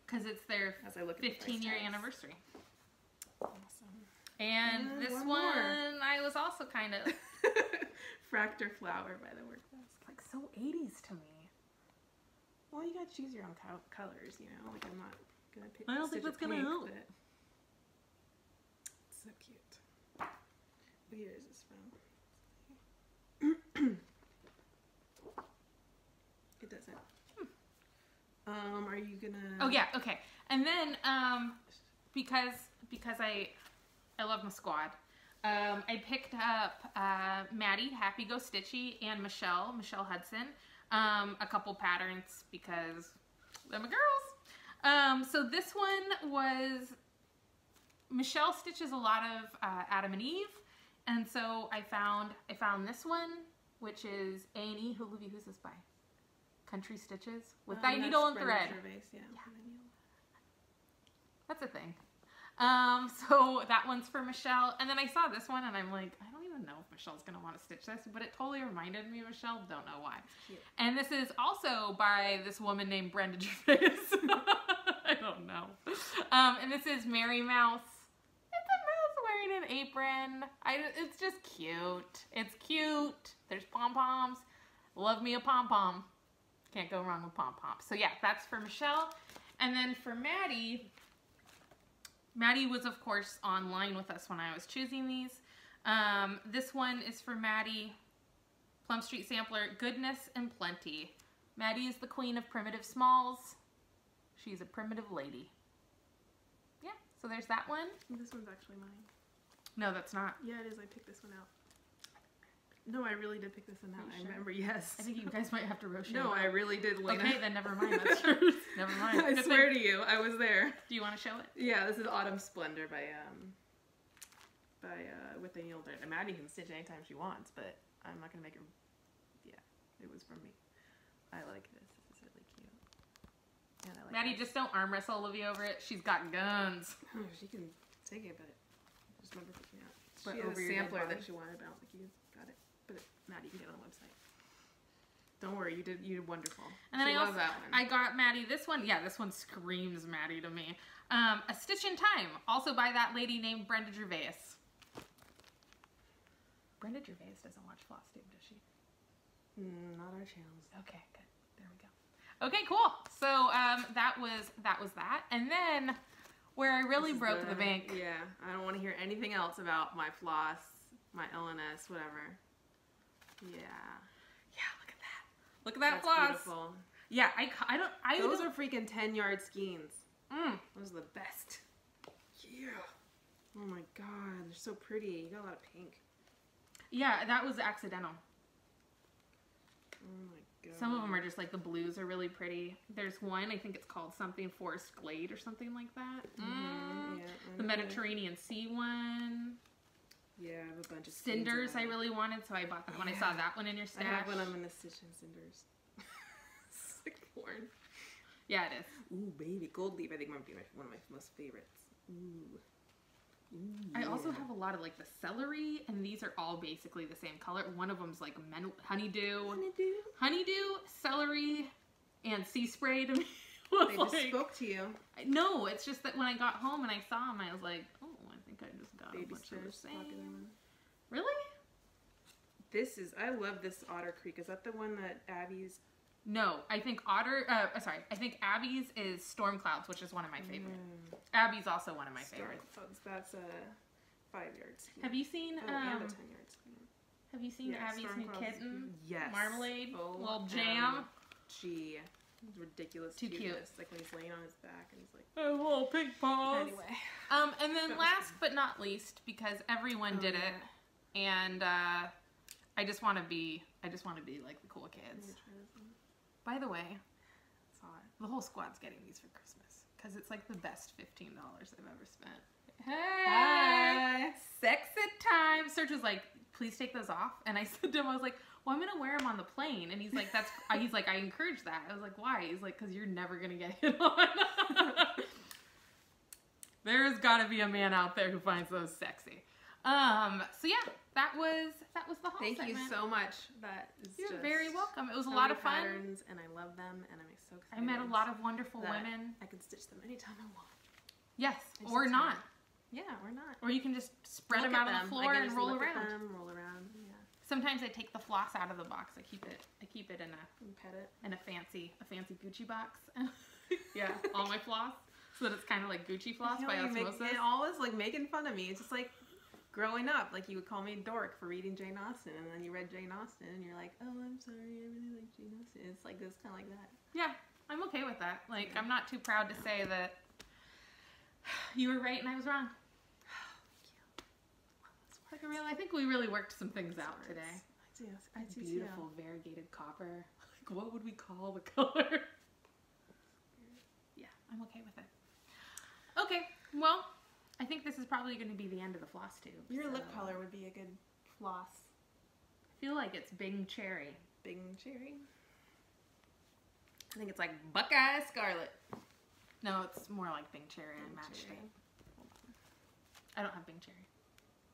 [SPEAKER 1] Because it's their 15-year anniversary.
[SPEAKER 2] Awesome.
[SPEAKER 1] And this one I was also kind of
[SPEAKER 2] Fractor Flower by the Work Basket.
[SPEAKER 1] Like so 80s to me.
[SPEAKER 2] Well, you gotta choose your own colors, you know. Like I'm not gonna pick.
[SPEAKER 1] I don't think that's gonna help.
[SPEAKER 2] It's so cute. Where is this from? It doesn't. Are you gonna?
[SPEAKER 1] Oh yeah. Okay. And then because I love my squad. I picked up Maddie, Happy Go Stitchy, and Michelle Hudson. A couple patterns because they're my girls. So this one was, Michelle stitches a lot of Adam and Eve, and so I found this one, which is A&E. Who's this by? Country Stitches with Thy Needle and Thread.
[SPEAKER 2] Yeah.
[SPEAKER 1] That's a thing. So that one's for Michelle, and then I saw this one, and I'm like, I don't even know if Michelle's gonna want to stitch this, but it totally reminded me of Michelle. Don't know why.
[SPEAKER 2] Cute.
[SPEAKER 1] And this is also by this woman named Brenda Gervais. I don't know. And this is Mary Mouse. It's a mouse wearing an apron. It's just cute. It's cute. There's pom poms. Love me a pom pom. Can't go wrong with pom poms. So yeah, that's for Michelle, and then for Maddie. Maddie was, of course, online with us when I was choosing these. This one is for Maddie, Plum Street Sampler, Goodness and Plenty. Maddie is the queen of primitive smalls. She's a primitive lady. Yeah, so there's that one.
[SPEAKER 2] This one's actually mine.
[SPEAKER 1] No, that's not.
[SPEAKER 2] Yeah, it is. I picked this one out. No, I really did pick this one out.
[SPEAKER 1] Sure?
[SPEAKER 2] I remember, yes.
[SPEAKER 1] I think you guys might have to roast.
[SPEAKER 2] No, I really did, Lena.
[SPEAKER 1] Okay, then never mind. That's yours. Never mind.
[SPEAKER 2] I swear to you, I was there.
[SPEAKER 1] Do you want to show it?
[SPEAKER 2] Yeah, this is Autumn Splendor by with the needle thread. Maddie can stitch anytime she wants, but I'm not gonna make her. Yeah, it was from me. I like this. This is really cute. kind of like
[SPEAKER 1] Maddie, just don't arm wrestle Olivia over it. She's got guns.
[SPEAKER 2] Oh, she can take it, but I just remember picking it up.
[SPEAKER 1] But
[SPEAKER 2] She had
[SPEAKER 1] over
[SPEAKER 2] a
[SPEAKER 1] your dead
[SPEAKER 2] sampler
[SPEAKER 1] body.
[SPEAKER 2] that she wanted, but I don't think you got it. But Maddie, you can get it on the website. Don't worry, you did wonderful.
[SPEAKER 1] And then
[SPEAKER 2] She
[SPEAKER 1] I
[SPEAKER 2] loves
[SPEAKER 1] also
[SPEAKER 2] that one.
[SPEAKER 1] I got Maddie this one. Yeah, this one screams Maddie to me. A Stitch in Time, also by that lady named Brenda Gervais. Brenda Gervais doesn't watch Flosstube, does she?
[SPEAKER 2] Not our channels.
[SPEAKER 1] Okay, good. There we go. Okay, cool. So that was that. And then where I really
[SPEAKER 2] This is
[SPEAKER 1] broke the bank.
[SPEAKER 2] Yeah, I don't want to hear anything else about my floss, my LNS, whatever. Yeah.
[SPEAKER 1] Yeah, look at that. Look at that
[SPEAKER 2] That's
[SPEAKER 1] floss.
[SPEAKER 2] beautiful.
[SPEAKER 1] Yeah,
[SPEAKER 2] Those
[SPEAKER 1] don't.
[SPEAKER 2] are freaking 10-yard skeins. Those are the best. Yeah. Oh my god, they're so pretty. You got a lot of pink.
[SPEAKER 1] Yeah, that was accidental.
[SPEAKER 2] Oh my god.
[SPEAKER 1] Some of them are just like the blues are really pretty. There's one, I think it's called something Forest Glade or something like that.
[SPEAKER 2] Yeah,
[SPEAKER 1] The Mediterranean Sea one.
[SPEAKER 2] Yeah, I have a bunch of skeins of
[SPEAKER 1] Cinders I
[SPEAKER 2] that.
[SPEAKER 1] really wanted, so I bought that when I saw that one in your stash.
[SPEAKER 2] I have one I'm gonna stitch in cinders. Sick porn.
[SPEAKER 1] Yeah, it is.
[SPEAKER 2] Ooh, baby. Gold leaf I think might be one of my most favorites. Ooh.
[SPEAKER 1] I also have a lot of like the celery, and these are all basically the same color. One of them's like honeydew, celery, and sea spray to me.
[SPEAKER 2] They just spoke to you.
[SPEAKER 1] No, it's just that when I got home and I saw them, I was like, oh, I think I just got
[SPEAKER 2] Baby
[SPEAKER 1] a bunch of the
[SPEAKER 2] Stars, popular
[SPEAKER 1] same.
[SPEAKER 2] one.
[SPEAKER 1] Really?
[SPEAKER 2] I love this Otter Creek. Is that the one that Abby's?
[SPEAKER 1] No, I think I think Abby's is Storm Clouds, which is one of my favorite. Abby's also one of my favorites.
[SPEAKER 2] That's a 5-yard skein.
[SPEAKER 1] Have you seen
[SPEAKER 2] and a 10-yard skein.
[SPEAKER 1] Have you seen
[SPEAKER 2] Yeah,
[SPEAKER 1] Abby's
[SPEAKER 2] Storm
[SPEAKER 1] new
[SPEAKER 2] Clouds is
[SPEAKER 1] kitten?
[SPEAKER 2] Yes.
[SPEAKER 1] Marmalade, little
[SPEAKER 2] OMG.
[SPEAKER 1] jam.
[SPEAKER 2] It's ridiculous.
[SPEAKER 1] Too cute.
[SPEAKER 2] cuteness. Like when he's laying on his back and he's like.
[SPEAKER 1] Oh, little pink paws.
[SPEAKER 2] Anyway.
[SPEAKER 1] And then last but not least, because everyone did it, and I just want to be like the cool kids. By the way, the whole squad's getting these for Christmas because it's like the best $15 I've ever spent. Hey,
[SPEAKER 2] Hi.
[SPEAKER 1] sex at time. Serge was like, please take those off, and I said to him, I was like, well, I'm gonna wear them on the plane, and he's like, he's like, I encourage that. I was like, why? He's like, because you're never gonna get hit on. There's got to be a man out there who finds those sexy. So yeah, that was the whole
[SPEAKER 2] Thank
[SPEAKER 1] segment.
[SPEAKER 2] you so much. That is
[SPEAKER 1] You're
[SPEAKER 2] just
[SPEAKER 1] very welcome. It was a
[SPEAKER 2] so
[SPEAKER 1] lot
[SPEAKER 2] many
[SPEAKER 1] of fun.
[SPEAKER 2] patterns, and I love them, and I'm so excited.
[SPEAKER 1] I met a lot of wonderful
[SPEAKER 2] that
[SPEAKER 1] women.
[SPEAKER 2] I can stitch them anytime I want.
[SPEAKER 1] Yes,
[SPEAKER 2] I just
[SPEAKER 1] or
[SPEAKER 2] have
[SPEAKER 1] not.
[SPEAKER 2] Yeah, or not.
[SPEAKER 1] Or you can just spread
[SPEAKER 2] Look
[SPEAKER 1] them out
[SPEAKER 2] at
[SPEAKER 1] on the
[SPEAKER 2] them.
[SPEAKER 1] floor
[SPEAKER 2] I can
[SPEAKER 1] and
[SPEAKER 2] just
[SPEAKER 1] roll
[SPEAKER 2] look at
[SPEAKER 1] around.
[SPEAKER 2] them, roll around. Yeah.
[SPEAKER 1] Sometimes I take the floss out of the box. I keep it in
[SPEAKER 2] And pet it.
[SPEAKER 1] a fancy Gucci box. Yeah, all my floss, so that it's kind of like Gucci floss by osmosis.
[SPEAKER 2] And always like making fun of me. It's just like growing up, like you would call me a dork for reading Jane Austen, and then you read Jane Austen, and you're like, oh, I'm sorry, I really like Jane Austen. It's like this, kind of like that.
[SPEAKER 1] Yeah, I'm okay with that. Like, I'm not too proud to say that you were right and I was wrong. Like, I think we really worked some things out today.
[SPEAKER 2] I do.
[SPEAKER 1] Beautiful variegated copper. Like, what would we call the color? Yeah, I'm okay with it. Okay, well, I think this is probably going to be the end of the floss tube.
[SPEAKER 2] Your lip color would be a good floss.
[SPEAKER 1] I feel like it's Bing Cherry.
[SPEAKER 2] Bing cherry.
[SPEAKER 1] I think it's like Buckeye Scarlet. No, it's more like Bing Cherry. I matched it. Hold on. I don't have Bing Cherry.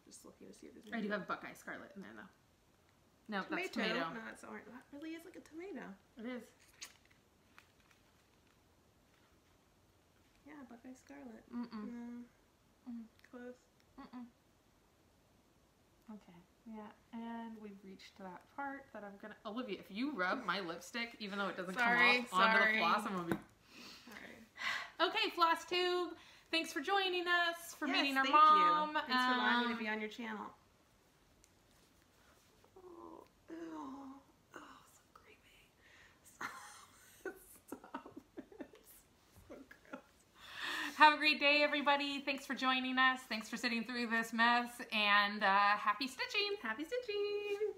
[SPEAKER 2] Just looking to see if there's.
[SPEAKER 1] I do have Buckeye Scarlet in there though. No,
[SPEAKER 2] tomato.
[SPEAKER 1] that's tomato.
[SPEAKER 2] No, that's orange. That really is like a tomato.
[SPEAKER 1] It is.
[SPEAKER 2] Yeah, Buckeye Scarlet.
[SPEAKER 1] Mm-mm.
[SPEAKER 2] Close.
[SPEAKER 1] Mm-mm. Okay. Yeah, and we've reached that part that I'm gonna. Olivia, if you rub my lipstick, even though it doesn't come off onto the floss, I'm gonna be.
[SPEAKER 2] Alright.
[SPEAKER 1] Okay, Flosstube. Thanks for joining us, for meeting our
[SPEAKER 2] thank
[SPEAKER 1] mom.
[SPEAKER 2] You. Thanks for allowing me to be on your channel. Oh, so creepy. Stop. So gross.
[SPEAKER 1] Have a great day, everybody. Thanks for joining us. Thanks for sitting through this mess, and happy stitching.
[SPEAKER 2] Happy stitching.